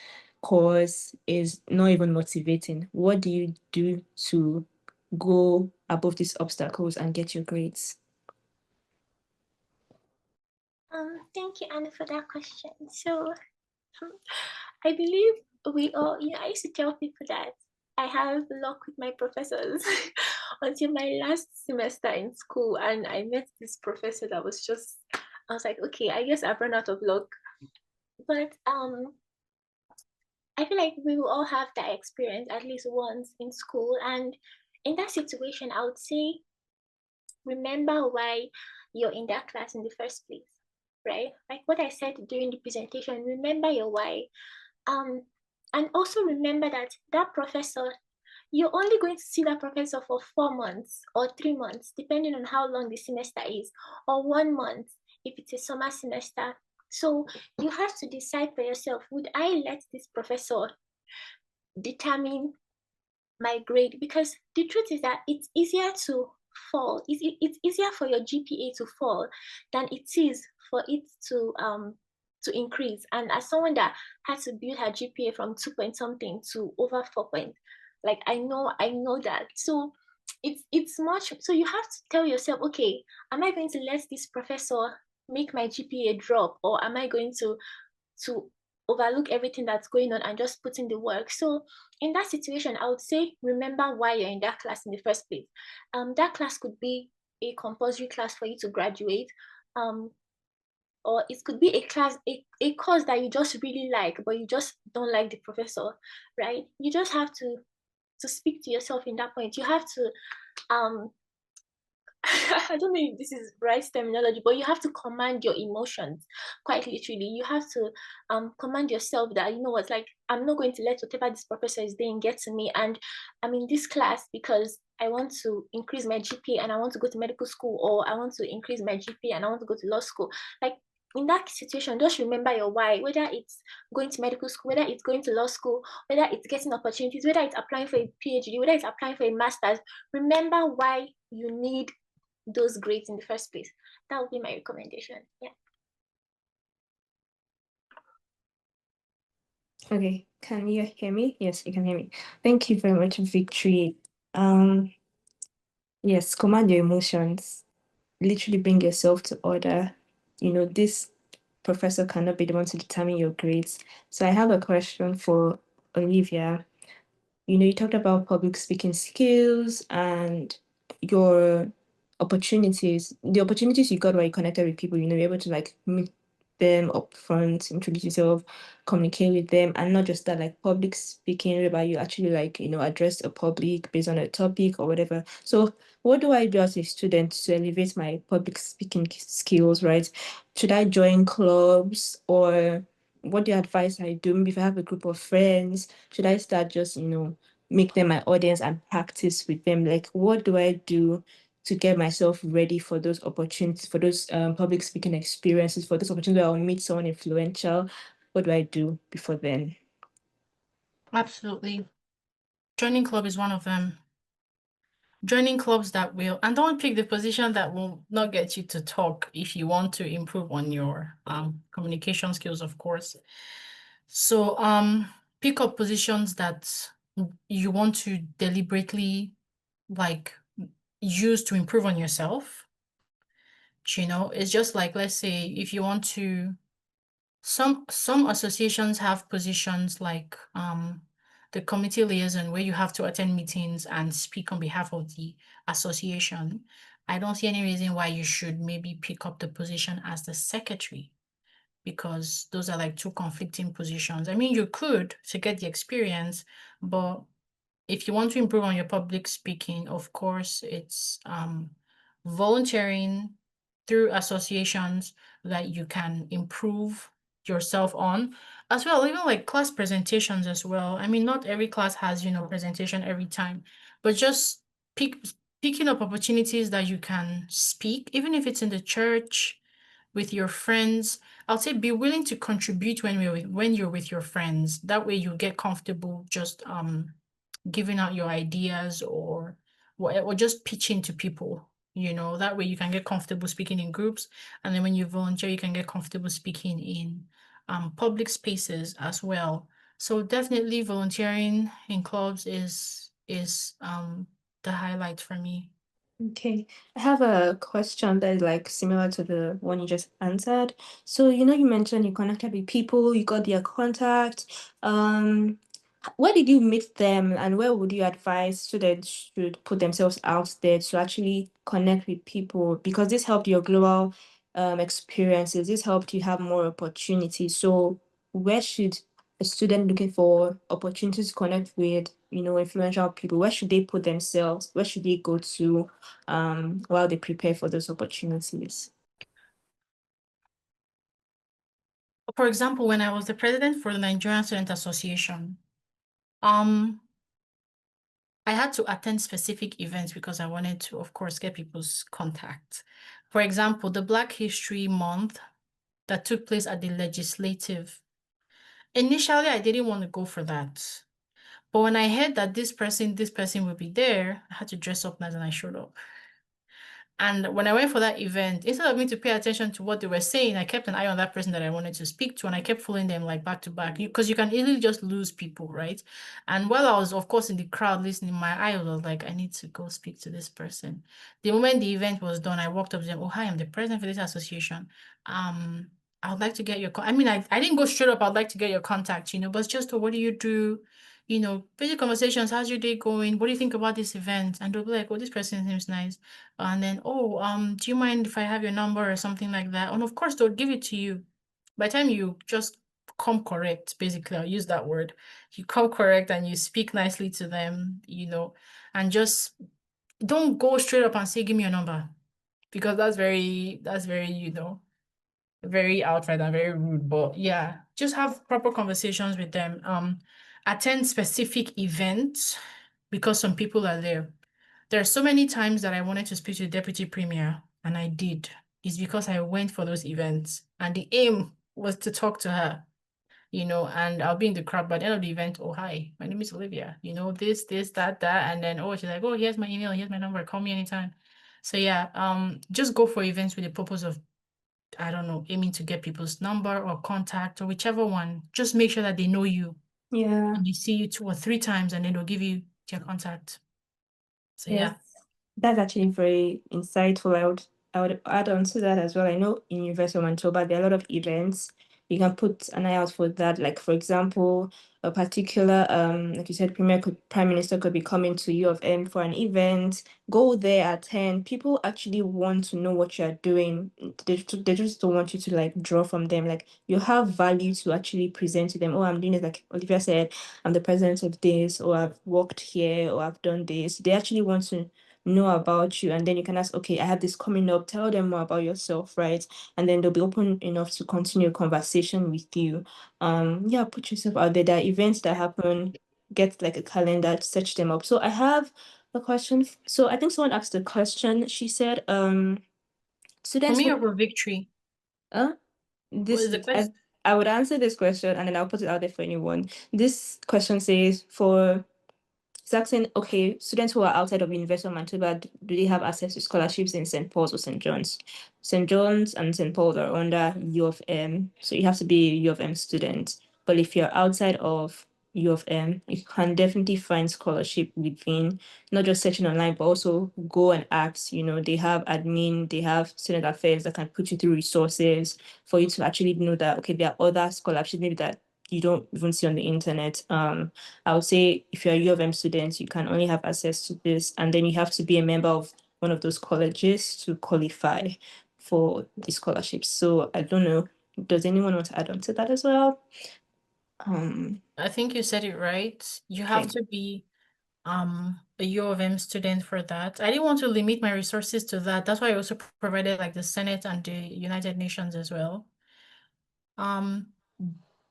course is not even motivating? What do you do to go above these obstacles and get your grades? Thank you, Anna, for that question. So, I believe we all, I used to tell people that I have luck with my professors until my last semester in school, and I met this professor that was just, I was like, okay, I guess I've run out of luck. But I feel like we will all have that experience at least once in school, and in that situation, I would say remember why you're in that class in the first place, right? Like what I said during the presentation, remember your why. And also remember that professor, you're only going to see that professor for 4 months or 3 months, depending on how long the semester is, or 1 month if it's a summer semester. So you have to decide for yourself, would I let this professor determine my grade? Because the truth is that it's easier to fall. It's easier for your GPA to fall than it is for it to increase. And as someone that had to build her GPA from 2 point something to over 4 point, like I know that. So it's much. So you have to tell yourself, okay, am I going to let this professor make my GPA drop, or am I going to overlook everything that's going on and just put in the work? So in that situation, I would say remember why you're in that class in the first place. That class could be a compulsory class for you to graduate, or it could be a class, a course that you just really like, but you just don't like the professor, right? You just have to speak to yourself in that point. You have to I don't know if this is right terminology, but you have to command your emotions, quite literally. You have to command yourself that, you know what, like, I'm not going to let whatever this professor is doing get to me. And I'm in this class because I want to increase my GPA and I want to go to medical school, or I want to increase my GPA and I want to go to law school. Like, in that situation, just remember your why, whether it's going to medical school, whether it's going to law school, whether it's getting opportunities, whether it's applying for a PhD, whether it's applying for a master's. Remember why you need those grades in the first place. That would be my recommendation. Yeah. Okay, can you hear me? Yes, you can hear me. Thank you very much, Victory. Yes, command your emotions. Literally bring yourself to order. You know, this professor cannot be the one to determine your grades. So I have a question for Olivia. You know, you talked about public speaking skills and your opportunities, the opportunities you got while you connected with people, you know, you're able to like meet them up front, introduce yourself, communicate with them, and not just that, like public speaking, whereby you actually like, you know, address a public based on a topic or whatever. So what do I do as a student to elevate my public speaking skills, right? Should I join clubs, or what do you advise I do? Maybe if I have a group of friends, should I start just, you know, make them my audience and practice with them? Like, what do I do to get myself ready for those opportunities, for those public speaking experiences, for this opportunity where I'll meet someone influential? What do I do before then? Absolutely. Joining club is one of them. Joining clubs that will, and don't pick the position that will not get you to talk if you want to improve on your communication skills, of course. So pick up positions that you want to deliberately like use to improve on yourself. You know, it's just like, let's say if you want to, some associations have positions like the committee liaison, where you have to attend meetings and speak on behalf of the association. I don't see any reason why you should maybe pick up the position as the secretary, because those are like two conflicting positions. I mean, you could to get the experience, but if you want to improve on your public speaking, of course, it's volunteering through associations that you can improve yourself on, as well, even like class presentations as well. I mean, not every class has, you know, presentation every time, but just picking up opportunities that you can speak, even if it's in the church, with your friends. I'll say be willing to contribute when you're with your friends. That way you get comfortable just giving out your ideas, or just pitching to people. You know, that way you can get comfortable speaking in groups, and then when you volunteer, you can get comfortable speaking in public spaces as well. So definitely volunteering in clubs is the highlight for me. Okay, I have a question that is like similar to the one you just answered. So, you know, you mentioned you connected with people, you got their contact. Where did you meet them, and where would you advise students should put themselves out there to actually connect with people? Because this helped your global experiences, this helped you have more opportunities. So, where should a student looking for opportunities to connect with, you know, influential people, where should they put themselves? Where should they go to while they prepare for those opportunities? For example, when I was the president for the Nigerian Student Association, I had to attend specific events because I wanted to, of course, get people's contact. For example, the Black History Month that took place at the legislative. Initially, I didn't want to go for that. But when I heard that this person will be there, I had to dress up nice, and I showed up. And when I went for that event, instead of me to pay attention to what they were saying, I kept an eye on that person that I wanted to speak to, and I kept following them like back to back, because you can easily just lose people, right? And while I was, of course, in the crowd listening, my eye was like, I need to go speak to this person. The moment the event was done, I walked up to them. Oh, hi, I'm the president for this association. I would like to get your I mean, I didn't go straight up, I'd like to get your contact, you know, but it's just, oh, what do you do? basic conversations. How's your day going? What do you think about this event? And they'll be like, oh, this person seems nice. And then, oh, do you mind if I have your number or something like that? And of course, they'll give it to you. By the time you just come correct, basically, I'll use that word. You come correct and you speak nicely to them, and just don't go straight up and say, give me your number. Because that's very, very outright and very rude. But yeah, just have proper conversations with them. Attend specific events because some people are there. There are so many times that I wanted to speak to the deputy premier, and I did. It's because I went for those events, and the aim was to talk to her, and I'll be in the crowd by the end of the event. Oh, hi, my name is Olivia. This, that, and then she's like, oh, here's my email, here's my number, call me anytime. So yeah, just go for events with the purpose of, I don't know, aiming to get people's number or contact or whichever one. Just make sure that they know you Yeah. and they see you 2 or 3 times and then they'll give you their contact. So yeah. That's actually very insightful. I would add on to that as well. I know in University of Manitoba there are a lot of events. You can put an eye out for that. Like for example, a particular like you said, Prime Minister could be coming to U of M for an event. Go there, attend. People actually want to know what you're doing. They just don't want you to like draw from them. Like you have value to actually present to them. Oh, I'm doing it, like Olivia said, I'm the president of this, or I've worked here, or I've done this. They actually want to know about you, and then you can ask, okay, I have this coming up, tell them more about yourself, right? And then they'll be open enough to continue a conversation with you. Yeah, put yourself out there. There are events that happen, get like a calendar, search them up. So I have a question. So I think someone asked a question. She said, For students me who, or for victory? What this is the question? I would answer this question and then I'll put it out there for anyone. This question says, for it's asking, okay, students who are outside of University of Manitoba, do they have access to scholarships in St. Paul's or St. John's? St. John's and St. Paul's are under U of M, so you have to be a U of M student. But if you're outside of U of M, you can definitely find scholarship within, not just searching online, but also go and ask. They have admin, they have student affairs that can put you through resources for you to actually know that, okay, there are other scholarships maybe that you don't even see on the internet. I would say if you're a U of M student, you can only have access to this, and then you have to be a member of one of those colleges to qualify for the scholarships. So I don't know. Does anyone want to add on to that as well? I think you said it right. You have to be a U of M student for that. I didn't want to limit my resources to that. That's why I also provided like the Senate and the United Nations as well.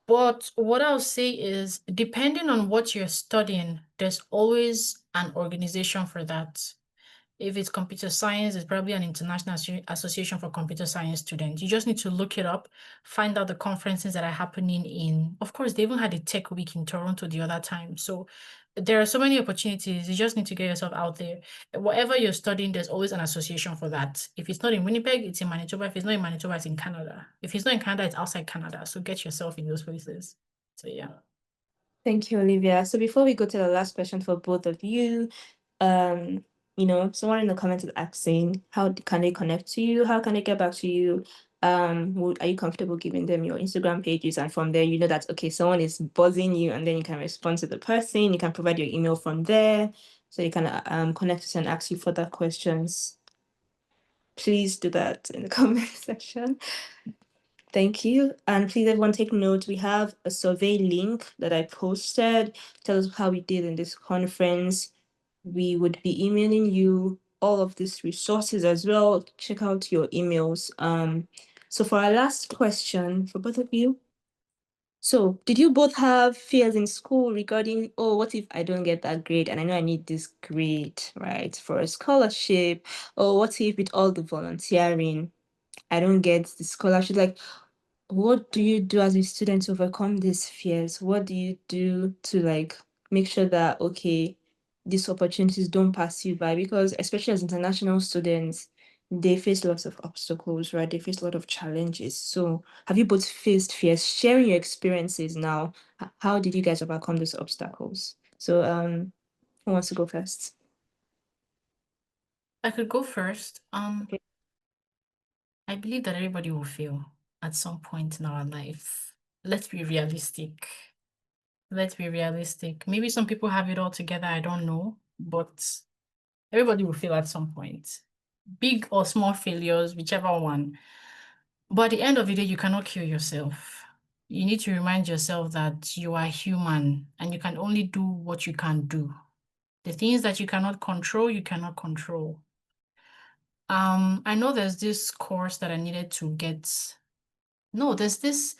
But what I'll say is, depending on what you're studying, there's always an organization for that. If it's computer science, it's probably an international association for computer science students. You just need to look it up, find out the conferences that are happening in. Of course, they even had a tech week in Toronto the other time. So there are so many opportunities. You just need to get yourself out there. Whatever you're studying, there's always an association for that. If it's not in Winnipeg, it's in Manitoba. If it's not in Manitoba, it's in Canada. If it's not in Canada, it's outside Canada. So get yourself in those places. So yeah. Thank you, Olivia. So before we go to the last question for both of you, someone in the comments is asking, how can they connect to you? How can they get back to you? Are you comfortable giving them your Instagram pages? And from there, you know that, okay, someone is buzzing you, and then you can respond to the person. You can provide your email from there. So you can connect us and ask you further questions. Please do that in the comment section. Thank you. And please, everyone, take note. We have a survey link that I posted. Tell us how we did in this conference. We would be emailing you all of these resources as well. Check out your emails. So for our last question for both of you. So did you both have fears in school regarding, oh, what if I don't get that grade and I know I need this grade, right, for a scholarship? Or what if with all the volunteering, I don't get the scholarship? Like, what do you do as a student to overcome these fears? What do you do to like make sure that, okay, these opportunities don't pass you by? Because especially as international students, they face lots of obstacles, right? They face a lot of challenges. So have you both faced fears? Sharing your experiences now, how did you guys overcome those obstacles? So who wants to go first? I could go first. Okay. I believe that everybody will fail at some point in our life. Let's be realistic. let's be realistic. Maybe some people have it all together, I don't know, but everybody will fail at some point. Big or small failures, whichever one. But at the end of the day, you cannot kill yourself. You need to remind yourself that you are human and you can only do what you can do. The things that you cannot control, you cannot control. I know there's this course that I needed to get. No, there's this.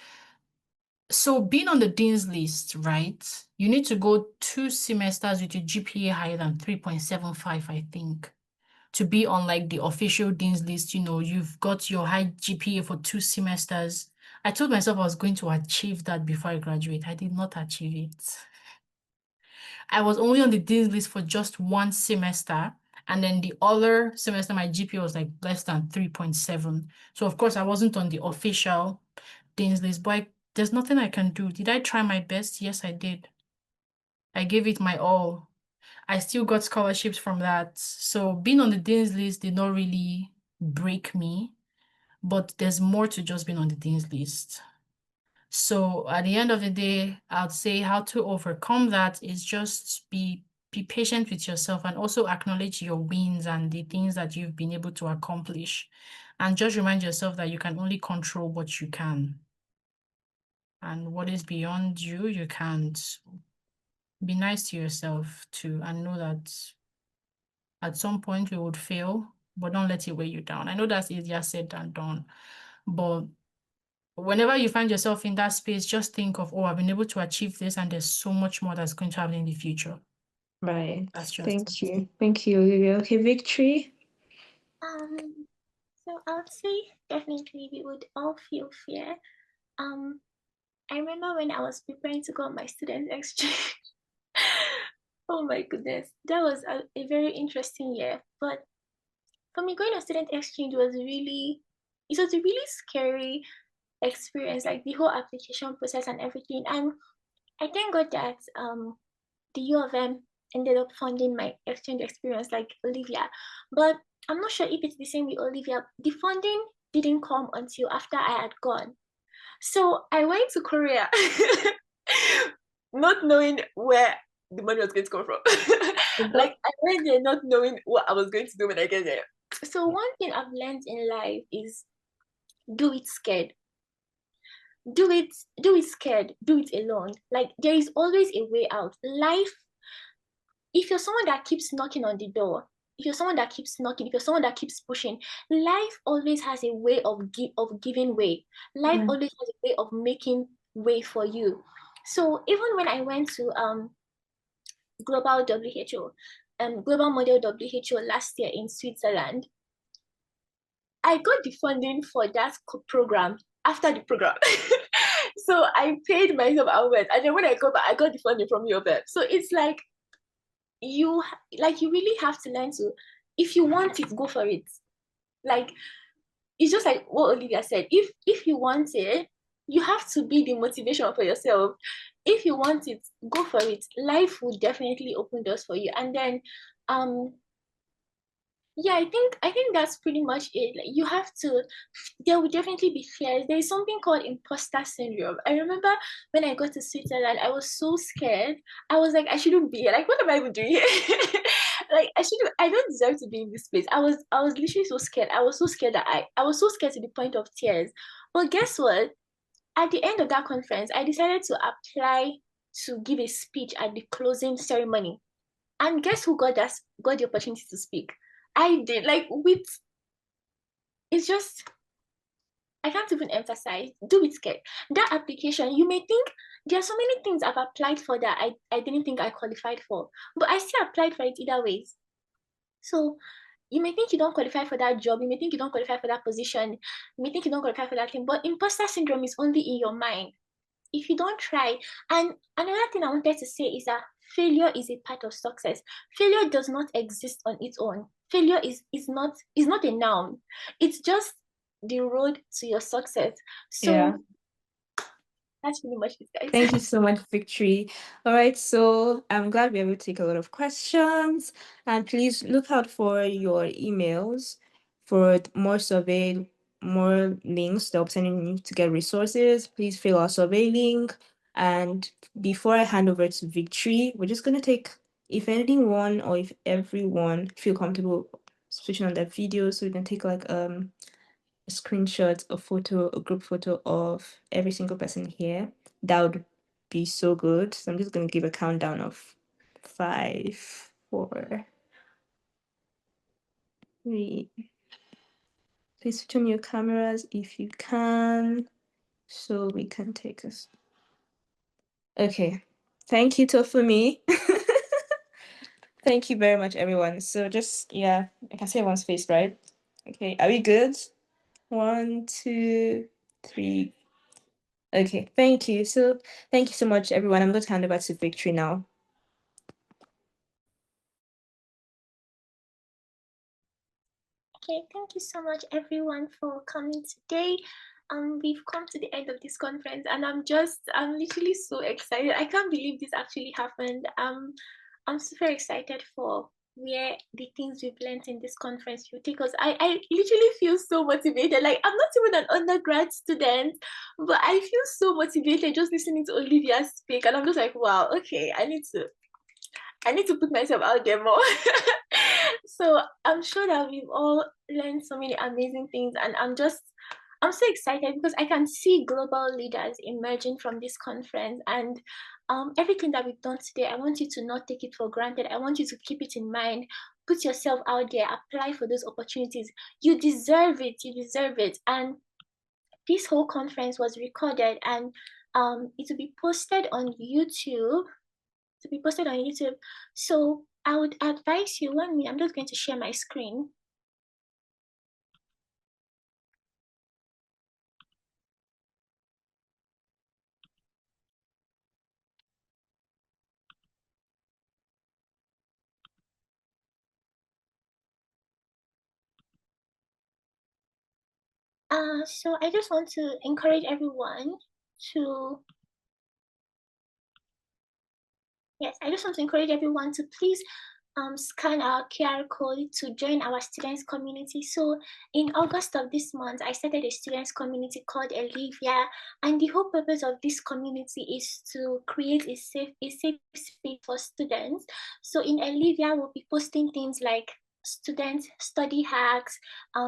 So being on the dean's list, right? You need to go 2 semesters with your GPA higher than 3.75, I think, to be on like the official dean's list. You know, you've got your high GPA for 2 semesters. I told myself I was going to achieve that before I graduate. I did not achieve it. I was only on the dean's list for just 1 semester. And then the other semester, my GPA was like less than 3.7. So of course I wasn't on the official dean's list, but there's nothing I can do. Did I try my best? Yes, I did. I gave it my all. I still got scholarships from that. So being on the dean's list did not really break me, but there's more to just being on the dean's list. So at the end of the day, I'd say how to overcome that is just be patient with yourself and also acknowledge your wins and the things that you've been able to accomplish. And just remind yourself that you can only control what you can. And what is beyond you, you can't. Be nice to yourself too, and know that at some point we would fail, but don't let it weigh you down. I know that's easier said than done, but whenever you find yourself in that space, just think of, oh, I've been able to achieve this, and there's so much more that's going to happen in the future. Right. That's just Thank you. Thank you, Olivia. Okay, Victory. So I would say definitely we would all feel fear. I remember when I was preparing to go on my student exchange. Oh my goodness, that was a very interesting year. But for me, going on student exchange was a really scary experience, like the whole application process and everything. And I thank God that the U of M ended up funding my exchange experience, like Olivia. But I'm not sure if it's the same with Olivia. The funding didn't come until after I had gone. So I went to Korea, not knowing where the money was going to come from. Like I went there not knowing what I was going to do when I get there. So one thing I've learned in life is do it scared. Do it scared, do it alone. Like there is always a way out. Life, if you're someone that keeps knocking on the door, if you're someone that keeps knocking, if you're someone that keeps pushing, life always has a way of giving way. Life always has a way of making way for you. So even when I went to global WHO, global model WHO last year in Switzerland, I got the funding for that program after the program. So I paid myself outwards, and then when I got back, I got the funding from U of M. So it's like you really have to learn to, if you want it, go for it. Like it's just like what Olivia said. If you want it, you have to be the motivation for yourself. If you want it, go for it. Life will definitely open doors for you. And then yeah, I think that's pretty much it. Like you have to, there will definitely be fears. There is something called imposter syndrome. I remember when I got to Switzerland, I was so scared. I was like, I shouldn't be here. Like, what am I even doing here? Like I don't deserve to be in this place. I was literally so scared. I was so scared that I was so scared to the point of tears. But guess what? At the end of that conference, I decided to apply to give a speech at the closing ceremony. And guess who got the opportunity to speak? I did. Like it's just, I can't even emphasize, do it scared. That application, you may think there are so many things I've applied for that I didn't think I qualified for, but I still applied for it either ways. So you may think you don't qualify for that job, you may think you don't qualify for that position, you may think you don't qualify for that thing, but imposter syndrome is only in your mind. If you don't try, and another thing I wanted to say is that failure is a part of success. Failure does not exist on its own. Failure is not a noun. It's just the road to your success. So Yeah. that's pretty much it, guys. Thank you so much, Victory. All right, so I'm glad we were able to take a lot of questions. And please look out for your emails for more survey, more links that I'm sending you to get resources. Please fill our survey link. And before I hand over to Victory, we're just going to take, if anyone or if everyone feel comfortable switching on their video, so we can take like a screenshot, a photo, a group photo of every single person here. That would be so good. So I'm just going to give a countdown of 5, 4, 3. Please switch on your cameras if you can, so we can take this. Okay. Thank you, Tofumi. Thank you very much, everyone. So just, yeah, I can see everyone's face, right? Okay, are we good? 1, 2, 3. Okay, thank you. So thank you so much, everyone. I'm going to hand over to Victory now. Okay, thank you so much everyone for coming today. We've come to the end of this conference and I'm literally so excited. I can't believe this actually happened. I'm super excited for where the things we've learned in this conference will take us. I literally feel so motivated. Like, I'm not even an undergrad student, but I feel so motivated just listening to Olivia speak. And I'm just like, wow, okay, I need to put myself out there more. So I'm sure that we've all learned so many amazing things, and I'm so excited because I can see global leaders emerging from this conference. And everything that we've done today, I want you to not take it for granted. I want you to keep it in mind. Put yourself out there, apply for those opportunities. You deserve it. You deserve it. And this whole conference was recorded, and it will be posted on YouTube. So I would advise you, I'm just going to share my screen. So I just want to encourage everyone to, please scan our QR code to join our students community. So in August of this month, I started a students community called Olivia, and the whole purpose of this community is to create a safe space for students. So in Olivia, we'll be posting things like student study hacks,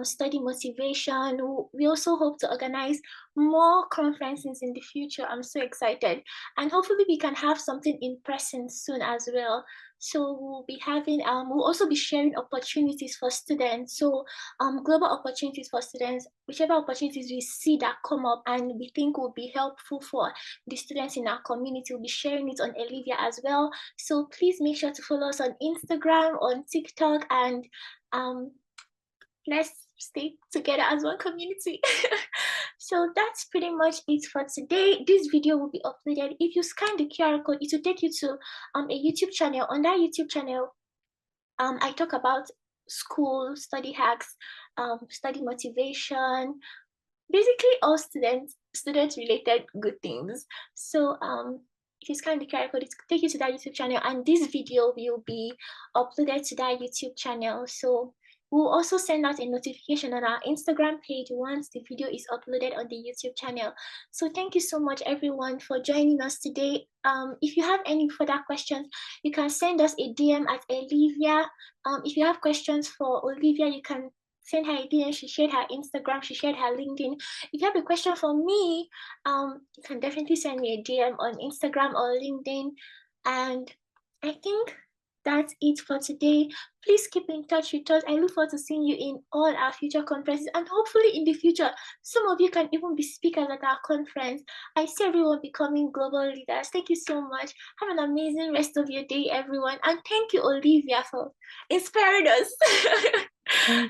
study motivation. We also hope to organize more conferences in the future. I'm so excited, and hopefully we can have something in person soon as well. So we'll be having, we'll also be sharing opportunities for students. So global opportunities for students, whichever opportunities we see that come up and we think will be helpful for the students in our community, we'll be sharing it on Olivia as well. So please make sure to follow us on Instagram, on TikTok, and let's stay together as one community. So that's pretty much it for today. This video will be uploaded. If you scan the QR code, it will take you to a YouTube channel. On that YouTube channel, I talk about school, study hacks, study motivation, basically all student related good things. So if you scan the QR code, it will take you to that YouTube channel, and this video will be uploaded to that YouTube channel. So we'll also send out a notification on our Instagram page once the video is uploaded on the YouTube channel. So thank you so much everyone for joining us today. If you have any further questions, you can send us a DM at Olivia. If you have questions for Olivia, you can send her a DM. She shared her Instagram, she shared her LinkedIn. If you have a question for me, you can definitely send me a DM on Instagram or LinkedIn. And I think that's it for today. Please keep in touch with us. I look forward to seeing you in all our future conferences, and hopefully in the future, some of you can even be speakers at our conference. I see everyone becoming global leaders. Thank you so much. Have an amazing rest of your day, everyone. And thank you, Olivia, for inspiring us.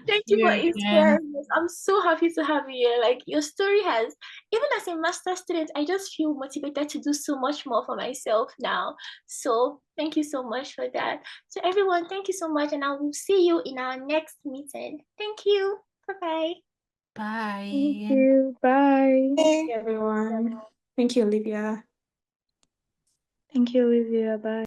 Thank you for inspiring us. I'm so happy to have you here. Like, your story has, even as a master's student, I just feel motivated to do so much more for myself now. So thank you so much for that. So everyone, thank you so much, and I will see you in our next meeting. Thank you. Bye-bye. Bye. Thank you. Bye. Thank you, everyone. Thank you, Olivia. Thank you, Olivia. Bye.